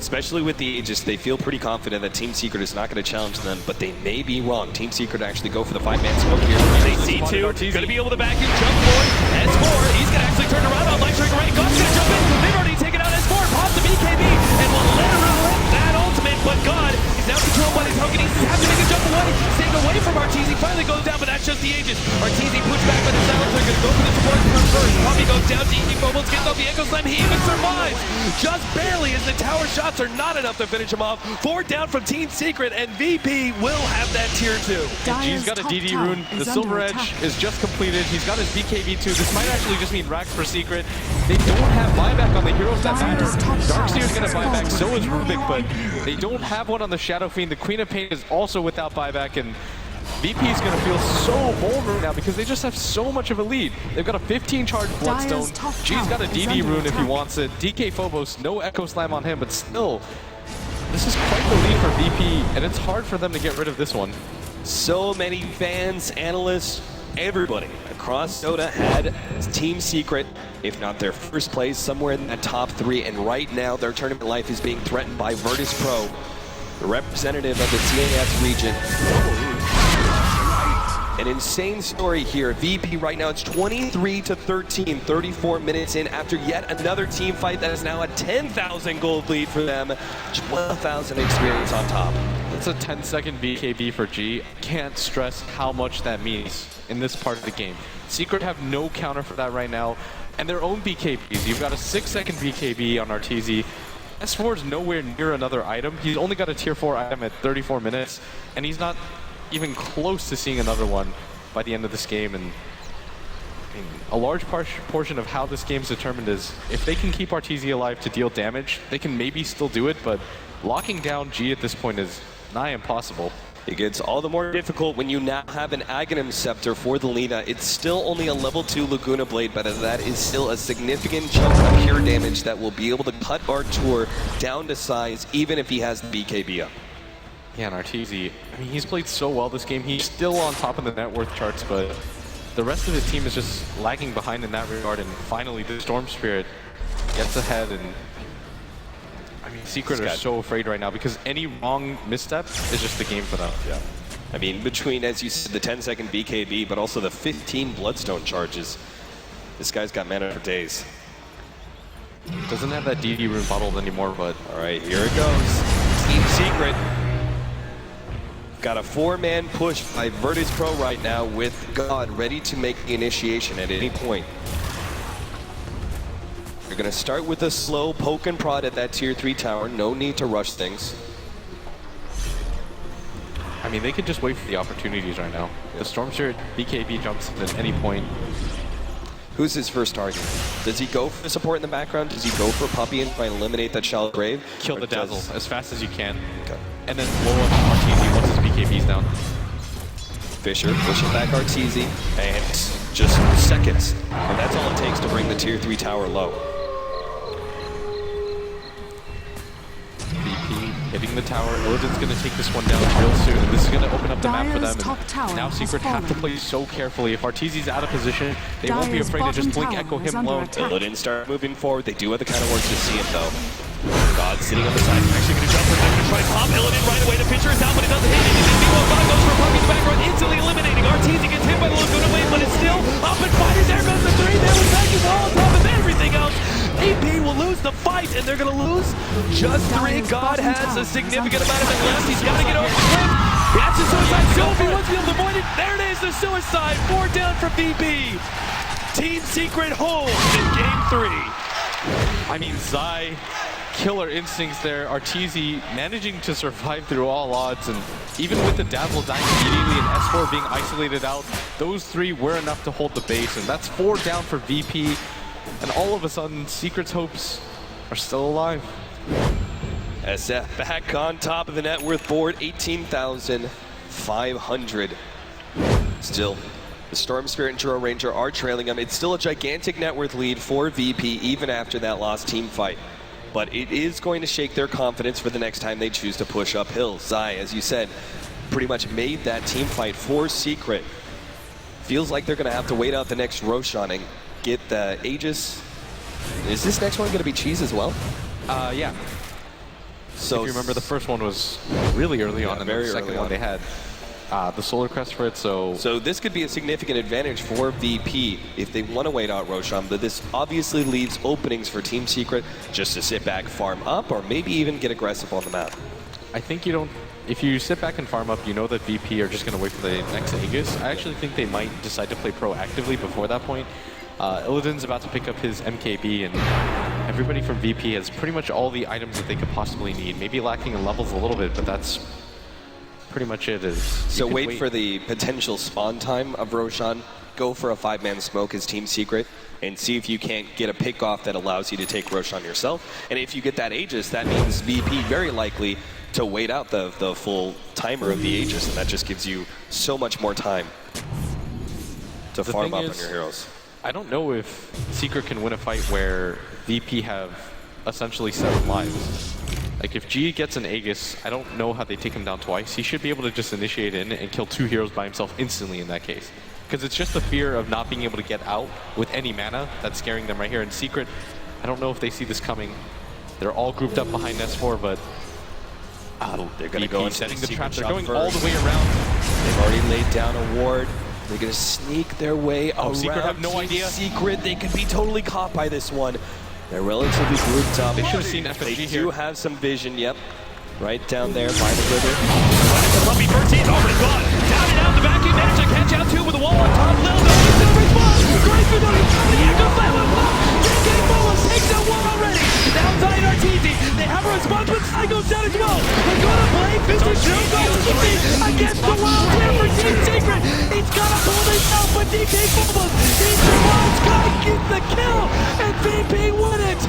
Especially with the Aegis, they feel pretty confident that Team Secret is not going to challenge them, but they may be wrong. Team Secret actually go for the 5-man smoke here. They see two, going to be able to back in, jump forward. S4, he's going to actually turn around on Light Trigger Ray. God's going to jump in. They've already taken out S4, pops the BKB, and will literally that ultimate, but God is now controlled by the token. He's has to make a jump away, staying away from Arteezy. Finally goes down, but that's just the Aegis. Arteezy pushed back by the silencer, going to go for the support turn first. Poppy goes down to Easy Phobos, gets off the Echo Slam. He even survives, just barely, as the tower shots are not enough to finish him off. 4 down from Team Secret, and VP will have that tier 2. G's got a DD rune. The Silver Edge is just completed. He's got his BKB too. This might actually just mean racks for Secret. They don't have buyback on the heroes that matter. Darkseer's going to buy back, so is Rubik, but they don't have one on the Shadow Fiend. The Queen of Pain is also without buyback, and VP is going to feel so vulnerable now because they just have so much of a lead. They've got a 15 charge Bloodstone. G's got a DD rune if he wants it. DK Phobos, no Echo Slam on him, but still, this is quite the lead for VP, and it's hard for them to get rid of this one. So many fans, analysts, everybody across Dota had Team Secret, if not their first place, somewhere in that top 3, and right now their tournament life is being threatened by VIRTUS.PRO, the representative of the CAS region. An insane story here. VP right now, it's 23-13, 34 minutes in after yet another team fight that is now a 10,000 gold lead for them. 12,000 experience on top. It's a 10-second BKB for G. Can't stress how much that means in this part of the game. Secret have no counter for that right now, and their own BKBs. You've got a 6-second BKB on Arteezy. S4 is nowhere near another item. He's only got a tier 4 item at 34 minutes, and he's not even close to seeing another one by the end of this game. And I mean, a large portion of how this game's determined is if they can keep Arteezy alive to deal damage, they can maybe still do it, but locking down G at this point is nigh impossible. It gets all the more difficult when you now have an Aghanim Scepter for the Lina. It's still only a level 2 Laguna Blade, but that is still a significant chunk of pure damage that will be able to cut Artur down to size, even if he has the BKB up. Yeah, and Arteezy, I mean, he's played so well this game. He's still on top of the net worth charts, but the rest of the team is just lagging behind in that regard, and finally the Storm Spirit gets ahead, and I mean, Secret are so afraid right now because any wrong misstep is just the game for them. Yeah. I mean, between, as you said, the 10-second BKB, but also the 15 Bloodstone charges, this guy's got mana for days. Doesn't have that DD rune bottled anymore, but all right, here it goes. Team Secret got a 4-man push by VIRTUS.PRO right now with God ready to make the initiation at any point. You're going to start with a slow poke and prod at that tier 3 tower. No need to rush things. I mean, they could just wait for the opportunities right now. The Storm Spirit BKB jumps in at any point. Who's his first target? Does he go for the support in the background? Does he go for Puppy and try and eliminate that Shallow Grave? Kill the Dazzle as fast as you can. Okay. And then blow up Arteezy once his BKB's down. Fisher pushing back Arteezy, and just seconds. And that's all it takes to bring the tier 3 tower low. VP hitting the tower. Illidan's going to take this one down real soon, and this is going to open up the map for them. And now Secret have to play so carefully. If Arteezy's out of position, they won't be afraid to just blink echo him low. Illidan start moving forward. They do have the kind of work to see him though. God sitting on the side, actually going to jump for them, going to try and pop Illidan right away. The Fisher is out, but it doesn't hit anything. Meanwhile, God goes for Puppy in the background, instantly eliminating. Arteezy gets hit by the Laguna Blade, but it's still up and fighting. There goes the 3. There was Ganking all on top of everything else. AP will lose the fight, and they're going to lose just 3. God has a significant amount of it left. He's got to get over the cliff. That's a suicide. Sophie wants to be able to avoid it. There it is, the suicide. 4 down for VP. Team Secret holds in game 3. I mean, Zai, killer instincts there. Arteezy managing to survive through all odds, and even with the Dazzle dying immediately and S4 being isolated out, those 3 were enough to hold the base, and that's 4 down for VP. And all of a sudden, Secret's hopes are still alive. SF back on top of the net worth board, 18,500. Still, the Storm Spirit and Juro Ranger are trailing them. It's still a gigantic net worth lead for VP, even after that lost team fight. But it is going to shake their confidence for the next time they choose to push uphill. Zai, as you said, pretty much made that team fight for Secret. Feels like they're going to have to wait out the next Roshan and get the Aegis. Is this next one going to be cheese as well? Yeah. So if you remember, the first one was really early on, and very the second early one on. they had the Solar Crest for it, so this could be a significant advantage for VP if they want to wait out Roshan, but this obviously leaves openings for Team Secret just to sit back, farm up, or maybe even get aggressive on the map. I think you don't. If you sit back and farm up, you know that VP are just going to wait for the next Aegis. I actually think they might decide to play proactively before that point. Illidan's about to pick up his MKB, and everybody from VP has pretty much all the items that they could possibly need. Maybe lacking in levels a little bit, but that's pretty much it. So wait for the potential spawn time of Roshan, go for a 5-man smoke as Team Secret, and see if you can't get a pick off that allows you to take Roshan yourself. And if you get that Aegis, that means VP very likely to wait out the full timer of the Aegis, and that just gives you so much more time to farm up on your heroes. I don't know if Secret can win a fight where VP have essentially 7 lives. Like, if G gets an Aegis, I don't know how they take him down twice. He should be able to just initiate in and kill 2 heroes by himself instantly in that case. Because it's just the fear of not being able to get out with any mana that's scaring them right here. And Secret, I don't know if they see this coming. They're all grouped up behind S4, but they're going to go into setting the Secret trap. They're shop going first. all the way around. They've already laid down a ward. They're going to sneak their way around. Secret have no idea. Secret, they could be totally caught by this one. They're relatively grouped up. They should have seen FSG They here. do have some vision, yep. Right down there by the river. Puppy Bertie's already gone. Down and out the back end, managed to catch out two with the wall on top. Little bit of no response. Great for the active fight with Buck. Ganking Bolas takes that one already. Downside Arteezy. They have a response, but Side goes down as well. They're gonna play Vintage Joe goes against the wild here for Team Secret. He's gotta pull this out, but DK Bolas. He survives. Guy gets the kill, and VP won it.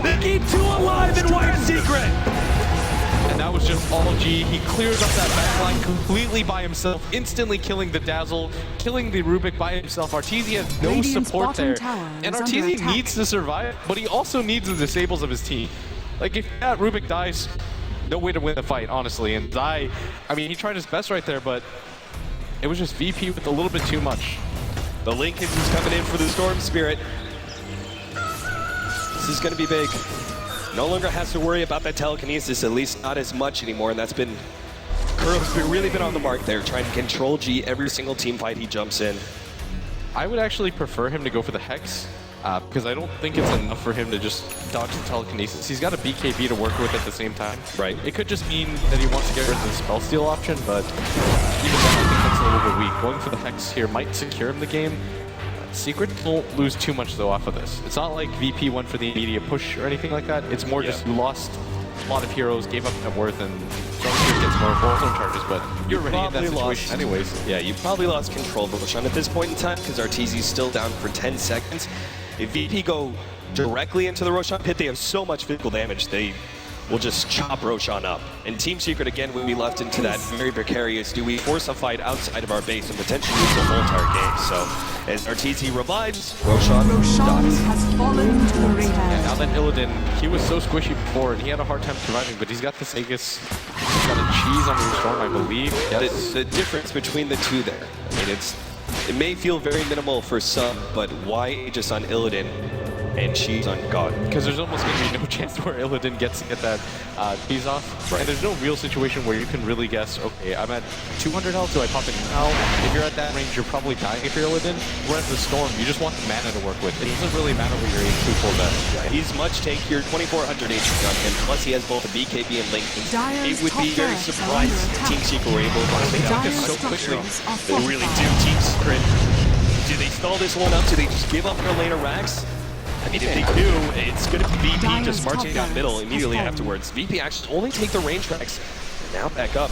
They keep 2 alive in White Secret. And that was just all G. He clears up that backline completely by himself, instantly killing the Dazzle, killing the Rubik by himself. Arteezy has no Radiant's support bottom there. tower And is under Arteezy attack. needs to survive, but he also needs the disables of his team. Like, if that Rubik dies, no way to win the fight, honestly. And I mean, he tried his best right there, but it was just VP with a little bit too much. The Lincoln is coming in for the Storm Spirit. This is going to be big. No longer has to worry about that telekinesis, at least not as much anymore, and that's been... Kurl's really been on the mark there, trying to control G every single team fight he jumps in. I would actually prefer him to go for the Hex, because I don't think it's enough for him to just dodge the telekinesis. He's got a BKB to work with at the same time. Right. It could just mean that he wants to get rid of the spell steal option, but even then I think that's a little bit weak. Going for the Hex here might secure him the game. Secret won't lose too much though off of this. It's not like VP went for the immediate push or anything like that. It's more just you lost a lot of heroes, gave up net worth, and Stormspear gets more Bullstone charges, but you're already in that situation anyways. Yeah, you probably lost control of Roshan at this point in time because Arteezy's still down for 10 seconds. If VP go directly into the Roshan pit, they have so much physical damage, they will just chop Roshan up. And Team Secret again will be left into that very precarious, do we force a fight outside of our base and potentially lose the whole entire game. So as Arteezy revives, Roshan dies. has fallen to the ring. And now that Illidan, he was so squishy before and he had a hard time surviving, but he's got this Aegis, he's got a cheese on the storm, I believe. Yes. The difference between the two there, I mean, it may feel very minimal for some, but why just on Illidan and cheese on God? Because there's almost going to be no chance where Illidan gets to get that cheese off. Right. And there's no real situation where you can really guess, okay, I'm at 200 health, do I pop it now? If you're at that range, you're probably dying if you're Illidan. Whereas the Storm, you just want the mana to work with. It doesn't really matter what your HP pulls at. Yeah, he's much tankier, 2400 HP on him, plus he has both a BKB and Link. It would be very surprised if Team Secret were able to They take out got this so this quickly. They really do. Team Secret, do they stall this one up? Do they just give up their lane of Rax? I mean, if they do, it's going to be VP just marching down middle immediately afterwards. VP actually only take the range tracks and now back up.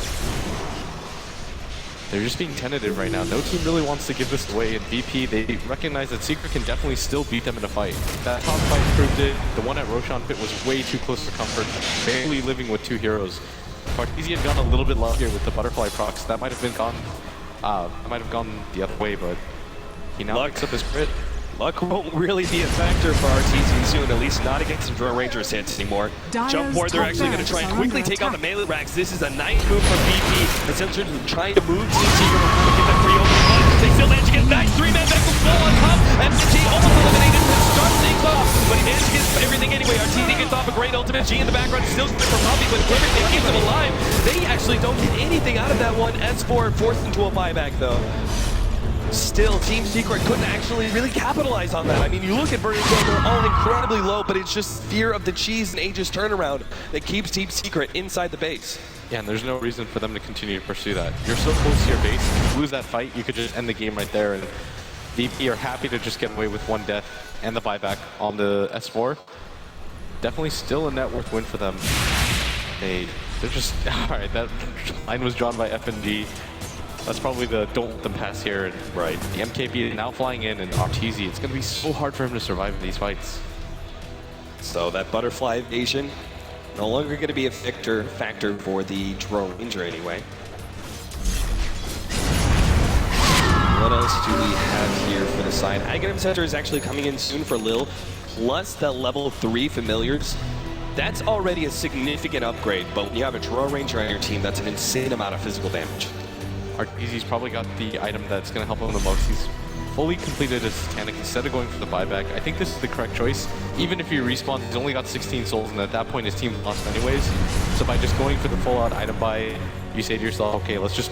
They're just being tentative right now. No team really wants to give this away. And VP, they recognize that Secret can definitely still beat them in a fight. That top fight proved it. The one at Roshan Pit was way too close to comfort, barely living with 2 heroes. If Arteezy had gone a little bit luckier with the butterfly procs, that might have gone the other way, but he now picks up his crit. Luck won't really be a factor for Arteezy soon, at least not against the Drone Rangers hits anymore. Jump forward, they're actually going to try and quickly take out the melee racks. This is a nice move from VP, essentially trying to move Team Secret to get that free open. They still manage to get a nice 3-man back with Fall on top, and MG almost eliminated to start things off, but he managed to get everything anyway. Arteezy gets off a great ultimate, G in the background. crunch still coming from Poppy, but Glimmer keeps him alive. They actually don't get anything out of that one. S4 forced into a buyback though. Still, Team Secret couldn't actually really capitalize on that. I mean, you look at Virtus, they're all incredibly low, but it's just fear of the cheese and Aegis turnaround that keeps Team Secret inside the base. Yeah, and there's no reason for them to continue to pursue that. You're so close to your base, if you lose that fight, you could just end the game right there, and VP are happy to just get away with one death and the buyback on the S4. Definitely still a net worth win for them. They're just, alright, that line was drawn by FNG. That's probably the don't let them pass here. And Right. the MKB now flying in, and Arteezy, it's going to be so hard for him to survive in these fights. So that butterfly evasion, no longer going to be a factor for the drone ranger anyway. What else do we have here for the side? Aghanim Center is actually coming in soon for Lil, plus the level 3 familiars. That's already a significant upgrade, but when you have a drone ranger on your team, that's an insane amount of physical damage. Arteezy's probably got the item that's going to help him the most. He's fully completed his Titanic instead of going for the buyback. I think this is the correct choice. Even if he respawns, he's only got 16 souls, and at that point his team lost anyways. So by just going for the full-out item buy, you say to yourself, okay, let's just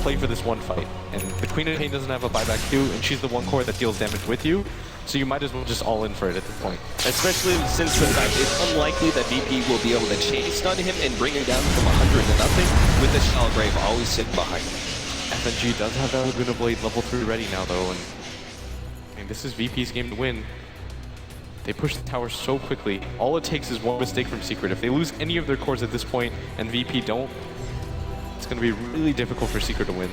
play for this one fight. And the Queen of Pain doesn't have a buyback too, and she's the one core that deals damage with you. So you might as well just all in for it at this point. Especially since the fact it's unlikely that VP will be able to chain stun him and bring him down from 100 to nothing, with the Shell Grave always sitting behind him. FNG does have that Laguna Blade level 3 ready now though, and I mean, this is VP's game to win. They push the tower so quickly. All it takes is one mistake from Secret. If they lose any of their cores at this point and VP don't, it's going to be really difficult for Secret to win.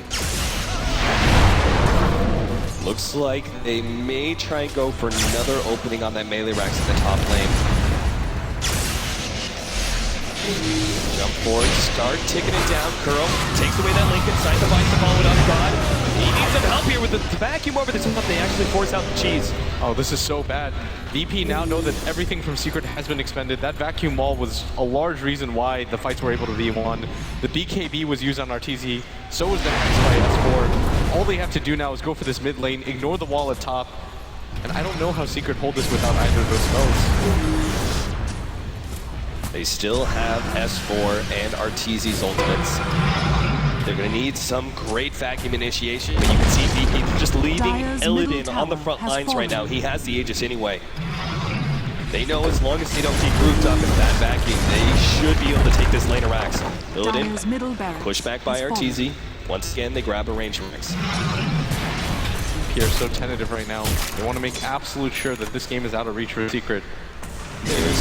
Looks like they may try and go for another opening on that melee racks in the top lane. Jump forward, start ticking it down. Curl takes away that link inside the vice to follow it up. God, he needs some help here with the vacuum over the top. They actually force out the cheese. Oh, this is so bad. VP now know that everything from Secret has been expended. That vacuum wall was a large reason why the fights were able to be won. The BKB was used on Arteezy, so was the Hex by S4. All they have to do now is go for this mid lane, ignore the wall at top, and I don't know how Secret hold this without either of those spells. They still have S4 and Arteezy's ultimates. They're going to need some great vacuum initiation, but you can see VP just leaving Illidan on the front lines right now. He has the Aegis anyway. They know as long as they don't get grouped up in that vacuum, they should be able to take this lane of racks. Illidan, pushed back by Arteezy. Once again, they grab a range Rex. Pierre's so tentative right now. They want to make absolute sure that this game is out of reach for Secret. There's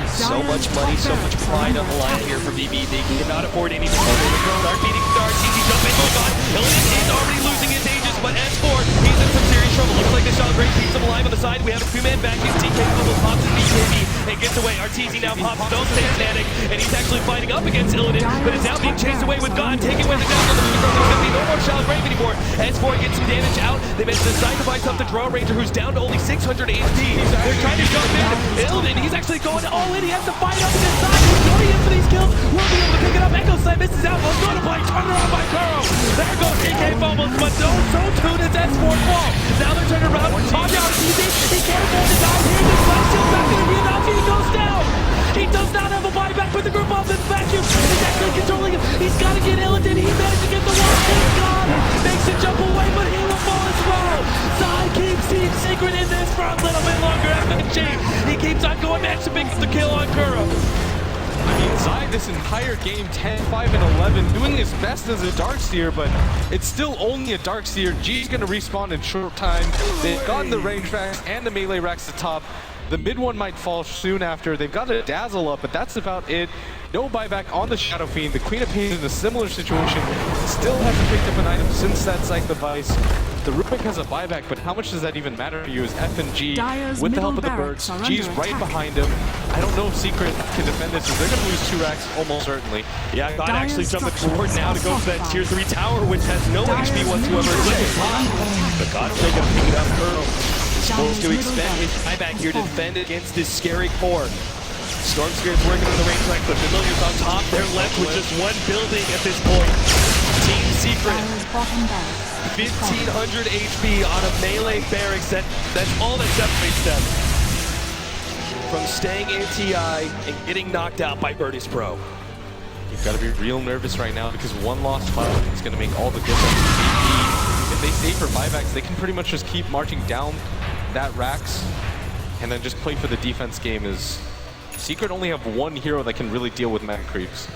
so much money, so much pride on the line here for VP. They cannot afford anything more. Start beating Star, Arteezy jumping, oh god. Illidan is already losing his Aegis, but S4, he's in some serious trouble. Looks like the Shell Grave keeps him alive on the side. We have a 2-man vacuum. TK Global pops his BKB and gets away. Arteezy now pops Don't Stay Static, and he's actually fighting up against Illidan, but is now being chased away with God, taking away the down on the There's going to be no more Shell Grave anymore. S4 gets some damage out. They managed to sacrifice up the Draw Ranger, who's down to only 600 HP. They're trying to jump in. Illidan, he's actually going all in. He has to fight up to the side. He's going in for these kills. Will be able to pick it up. Echo Slam misses out. Will go to play. Turned around by Kuro. There goes TK Fumbles, but no, so tuned is S4 fall. Now they're turning around. On down easy. He can't afford to die here. This flash shield's not going to be enough. He goes down. He does not have a buyback, but the group of this vacuum is actually controlling him. He's got to get Illidan. He managed to get the wall. Thank God. Makes it jump away, but he will fall as well. Side keeps Team Secret in this for a little bit longer. FNG, he keeps on going. Managed to pick up the kill on Kuro. I mean, Zai this entire game 10, 5, and 11, doing his best as a Darkseer, but it's still only a Darkseer. G's gonna respawn in short time. They've gotten the range racks and the melee racks at top. The mid one might fall soon after. They've got a Dazzle up, but that's about it. No buyback on the Shadow Fiend. The Queen of Pain is in a similar situation. Still hasn't picked up an item since that Psych device. The Rubik has a buyback, but how much does that even matter to you as FNG with the help of the birds? G's right behind him. I don't know if Secret can defend this, as they're going to lose 2 racks almost certainly. Yeah, God actually jumping forward now to go for that tier 3 tower, which has no HP whatsoever. But God's still going to pick it up. Kuro is supposed to expend his buyback here to defend against this scary core. Storm Spirit's working on the range track, but Familiar's on top. They're left with just one building at this point. Team Secret. 1,500 HP on a melee barracks. That's all that separates them. from staying anti and getting knocked out by VIRTUS.PRO. You've got to be real nervous right now because one lost fight is going to make all the difference. VP, if they stay for buybacks, they can pretty much just keep marching down that racks and then just play for the defense game. As Secret only have one hero that can really deal with mega creeps.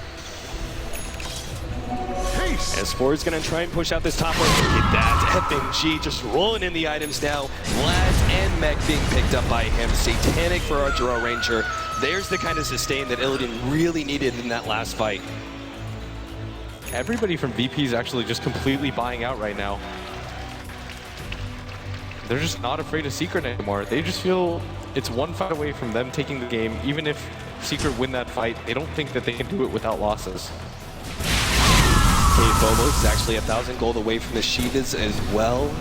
S4 is going to try and push out this top lane. Look at that. FNG just rolling in the items now. Vlad and Mech being picked up by him. Satanic for our Draw Ranger. There's the kind of sustain that Illidan really needed in that last fight. Everybody from VP is actually just completely buying out right now. They're just not afraid of Secret anymore. They just feel it's one fight away from them taking the game. Even if Secret win that fight, they don't think that they can do it without losses. Phobos is actually 1,000 gold away from the Shivas as well.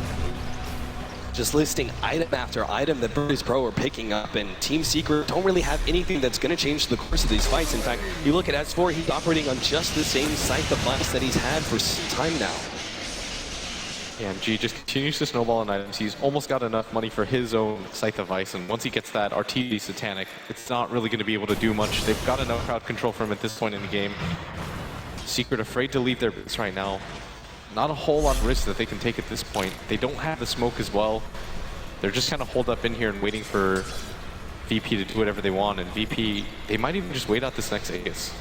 Just listing item after item that VIRTUS.PRO are picking up, and Team Secret don't really have anything that's going to change the course of these fights. In fact, you look at S4, he's operating on just the same scythe of vice that he's had for some time now. Yeah, and G just continues to snowball in items. He's almost got enough money for his own Scythe of Ice, and once he gets that RTD Satanic, it's not really going to be able to do much. They've got enough crowd control for him at this point in the game. Secret afraid to leave their base right now. Not a whole lot of risk that they can take at this point. They don't have the smoke as well. They're just kind of holed up in here and waiting for VP to do whatever they want, and VP, they might even just wait out this next Aegis.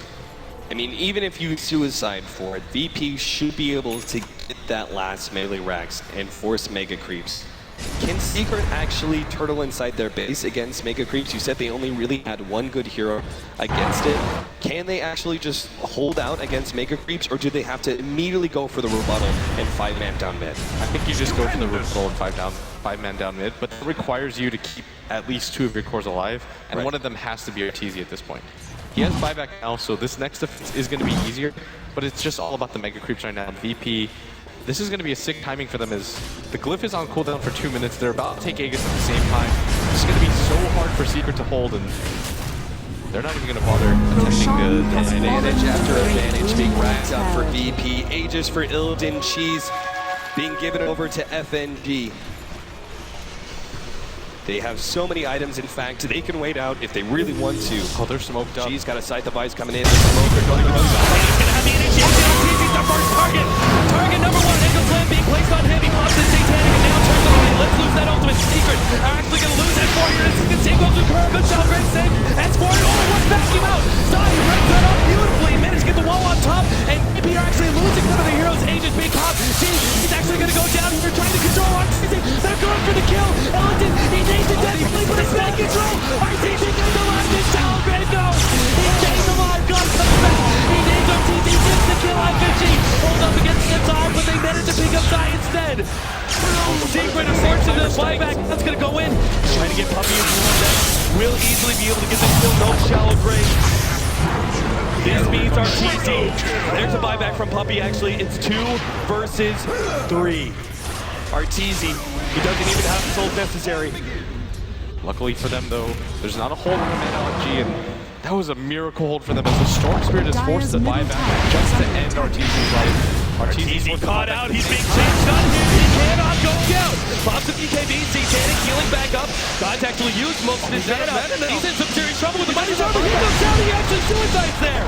I mean, even if you suicide for it, VP should be able to get that last melee racks and force mega creeps. Can Secret actually turtle inside their base against mega creeps? You said they only really had one good hero against it. Can they actually just hold out against mega creeps, or do they have to immediately go for the rebuttal and 5-man down mid? I think you just go for the rebuttal and 5-man down mid, but it requires you to keep at least 2 of your cores alive, and one of them has to be RTZ at this point. He has buyback now, so this next defense is going to be easier, but it's just all about the mega creeps right now. VP, this is going to be a sick timing for them as the glyph is on cooldown for 2 minutes. They're about to take Aegis at the same time. It's going to be so hard for Secret to hold, and they're not even going to bother attempting the advantage after advantage being racked up for VP. Aegis for Illidan. Cheese being given over to FNG. They have so many items, in fact, they can wait out if they really want to. Oh, they're smoked up. Cheese got a Scythe of Ice coming in. The smoker going to go. He's gonna have the initiation. He's the first target. Target number 1, Echo Slam being placed on him. He pops the Satanic and now turns the line. Let's lose that ultimate. Secret are actually gonna lose that 4 here. This is the sequel to Curve, but shot great save. S4 only one back him out. Sai breaks that up beautifully. Managed to get the wall on top, and VP are actually losing one of the heroes. Aegis being caught. He's actually gonna go down here trying to control RTZ. They're going for the kill. Illidan, he needs to definitely put his back control. RTZ gets the last hit. Tower Grave goes. He stays alive. God comes back. He needs RTZ just to kill FNG. Hold up against the time, but they managed to pick up Sai instead. Secret is forced into the buyback. That's gonna go in. Trying to get Puppey into one that will easily be able to get the kill. No shallow grave. This means RTZ. There's a buyback from Puppey. Actually, it's 2 versus 3. RTZ, he doesn't even have the souls necessary. Luckily for them, though, there's not a whole lot of mana on G, and that was a miracle hold for them as the Storm Spirit is forced to buy back just to end RTZ's life. RTZ caught out, he's being chased on here, he cannot go down. Pops the BKB, Satanic healing back up. God's actually used most of his mana. He's in some serious trouble with the Mighty Armor. He goes down, he actually suicides there.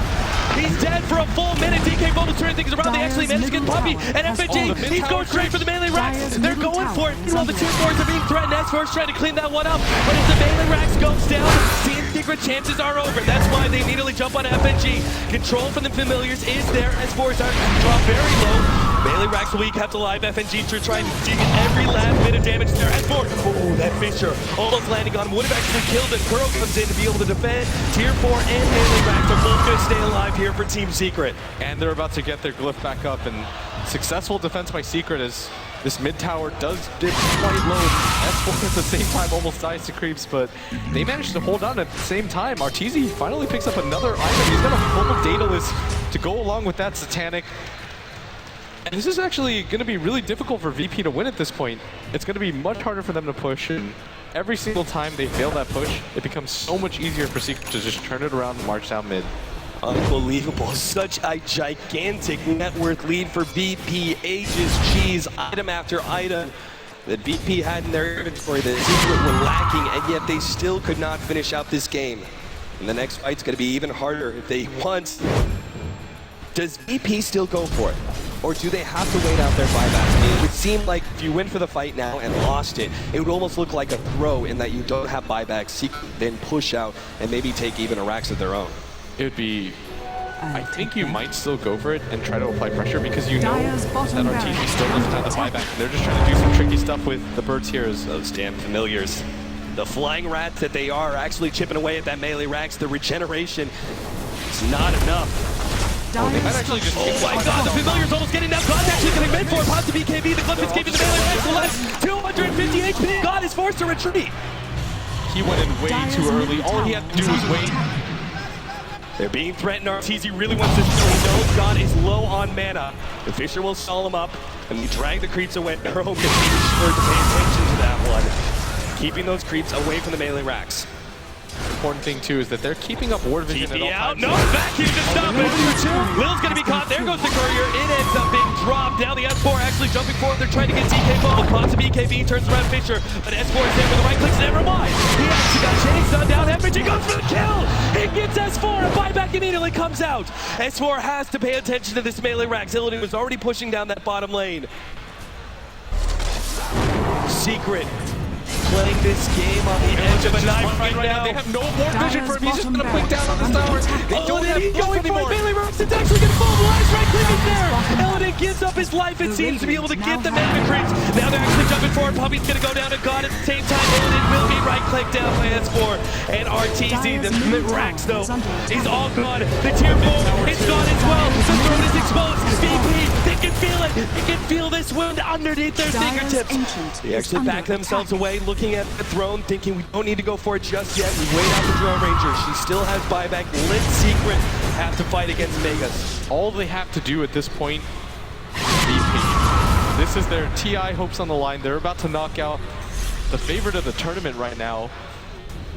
He's dead for a full minute. DK Bubbles turning things around. They actually managed to get Puppey and FNG. He's going straight for the melee racks. They're going for it. Meanwhile, the 2 cores are being threatened. S4's trying to clean that one up. But if the melee racks goes down, Team Secret chances are over. That's why they immediately jump on FNG. Control from the familiars is there. S4's are dropped very low. Melee racks weak, kept alive. FNG to try and dig every last bit of damage there. S4, oh, that Fisher almost landing on him. Would have actually killed him. Curl comes in to be able to defend. Tier 4 and melee racks are both going to stay alive here for Team Secret. And they're about to get their glyph back up, and successful defense by Secret as this mid tower does dip quite low. S4 at the same time almost dies to creeps, but they managed to hold on at the same time. RTZ finally picks up another item. He's got a full Daedalus to go along with that Satanic. And this is actually going to be really difficult for VP to win at this point. It's going to be much harder for them to push, and every single time they fail that push, it becomes so much easier for Secret to just turn it around and march down mid. Unbelievable. Such a gigantic net worth lead for VP. Aegis, Cheese, item after item. that VP had in their inventory that Secret were lacking, and yet they still could not finish out this game. And the next fight's going to be even harder if they want. Does VP still go for it? Or do they have to wait out their buybacks? I mean, it would seem like if you went for the fight now and lost it, it would almost look like a throw in that you don't have buybacks, Secret then push out and maybe take even a racks of their own. It would be... I think you might still go for it and try to apply pressure because you know that RTZ still doesn't have the buyback. And they're just trying to do some tricky stuff with the birds here. Those damn familiars. The flying rats that they are actually chipping away at that melee racks. The regeneration is not enough. Oh, they might actually just... Oh my god, the familiar's almost getting that. God's actually getting meant for. Pop to BKB, the clip is keeping the melee racks less. 250 HP. God is forced to retreat. He went in way too early. All he had to do was wait. They're being threatened. RTZ really wants to show he knows God is low on mana. The Fisher will stall him up, and we drag the creeps away. Earl can be sure to pay attention to that one. Keeping those creeps away from the melee racks. Important thing too is that they're keeping up ward vision at all out. times. No, back here to stop it. Lil's gonna be caught. There goes the courier. It ends up being dropped. Now the S4 actually jumping forward. They're trying to get DK ball. Pops to BKB, turns around Fisher, but S4 is there with the right clicks. Never mind. He actually got chased on down. FG goes for the kill. He gets S4. A buyback immediately comes out. S4 has to pay attention to this melee rack. Illidan was already pushing down that bottom lane. Secret playing this game on the edge of a knife right now. They have no more vision for him. He's just going to click down on this tower. They don't have Illidan going for anymore. it. Melee rocks. It's actually going to fall. The last right click is there. Illidan gives up his life. It seems to be able to get the mega creeps. Now they're actually jumping forward. Puppy's going to go down to God at the same time. Illidan will be right click down by S4. And RTZ, the mid-racks though, is all gone. The tier 4 is gone as well. The throne is exposed. VP, they can feel it. They can feel this wind underneath their fingertips. They actually back themselves away, looking at the throne, thinking we don't need to go for it just yet. We wait out the Drone Ranger. She still has buyback. Let Secret have to fight against Megas. All they have to do at this point is VP. This is their TI hopes on the line. They're about to knock out the favorite of the tournament right now.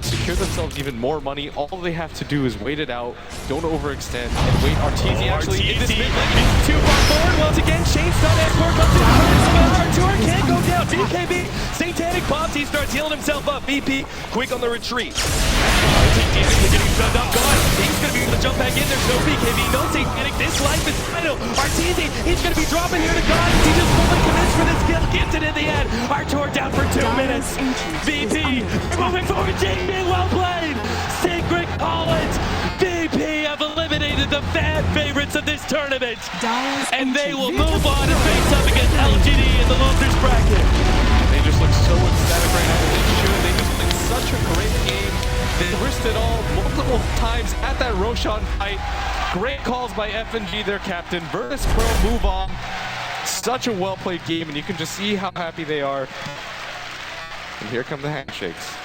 Secure themselves even more money. All they have to do is wait it out, don't overextend, and wait. RTZ actually in this mid lane. Too far forward once again. Shane Stun S4 comes in. Artur can't go down. BKB, Satanic Pops. He starts healing himself up. VP quick on the retreat. RTZ is getting shoved up. God, he's going to be able to jump back in. There's no BKB, no Satanic. This life is final. RTZ, he's going to be dropping here to God. He just fully commits for this kill. Gets it in the end. Artur down for 2 minutes. VP moving forward. JB, well played. Secret Collins. VP have eliminated the fan favorites of this tournament. And they will move on and face up against LGD in the losers bracket. They just look so ecstatic right now. They should. They just played such a great game. They risked it all multiple times at that Roshan fight. Great calls by FNG, their captain. VIRTUS.PRO move on. Such a well-played game, and you can just see how happy they are. And here come the handshakes.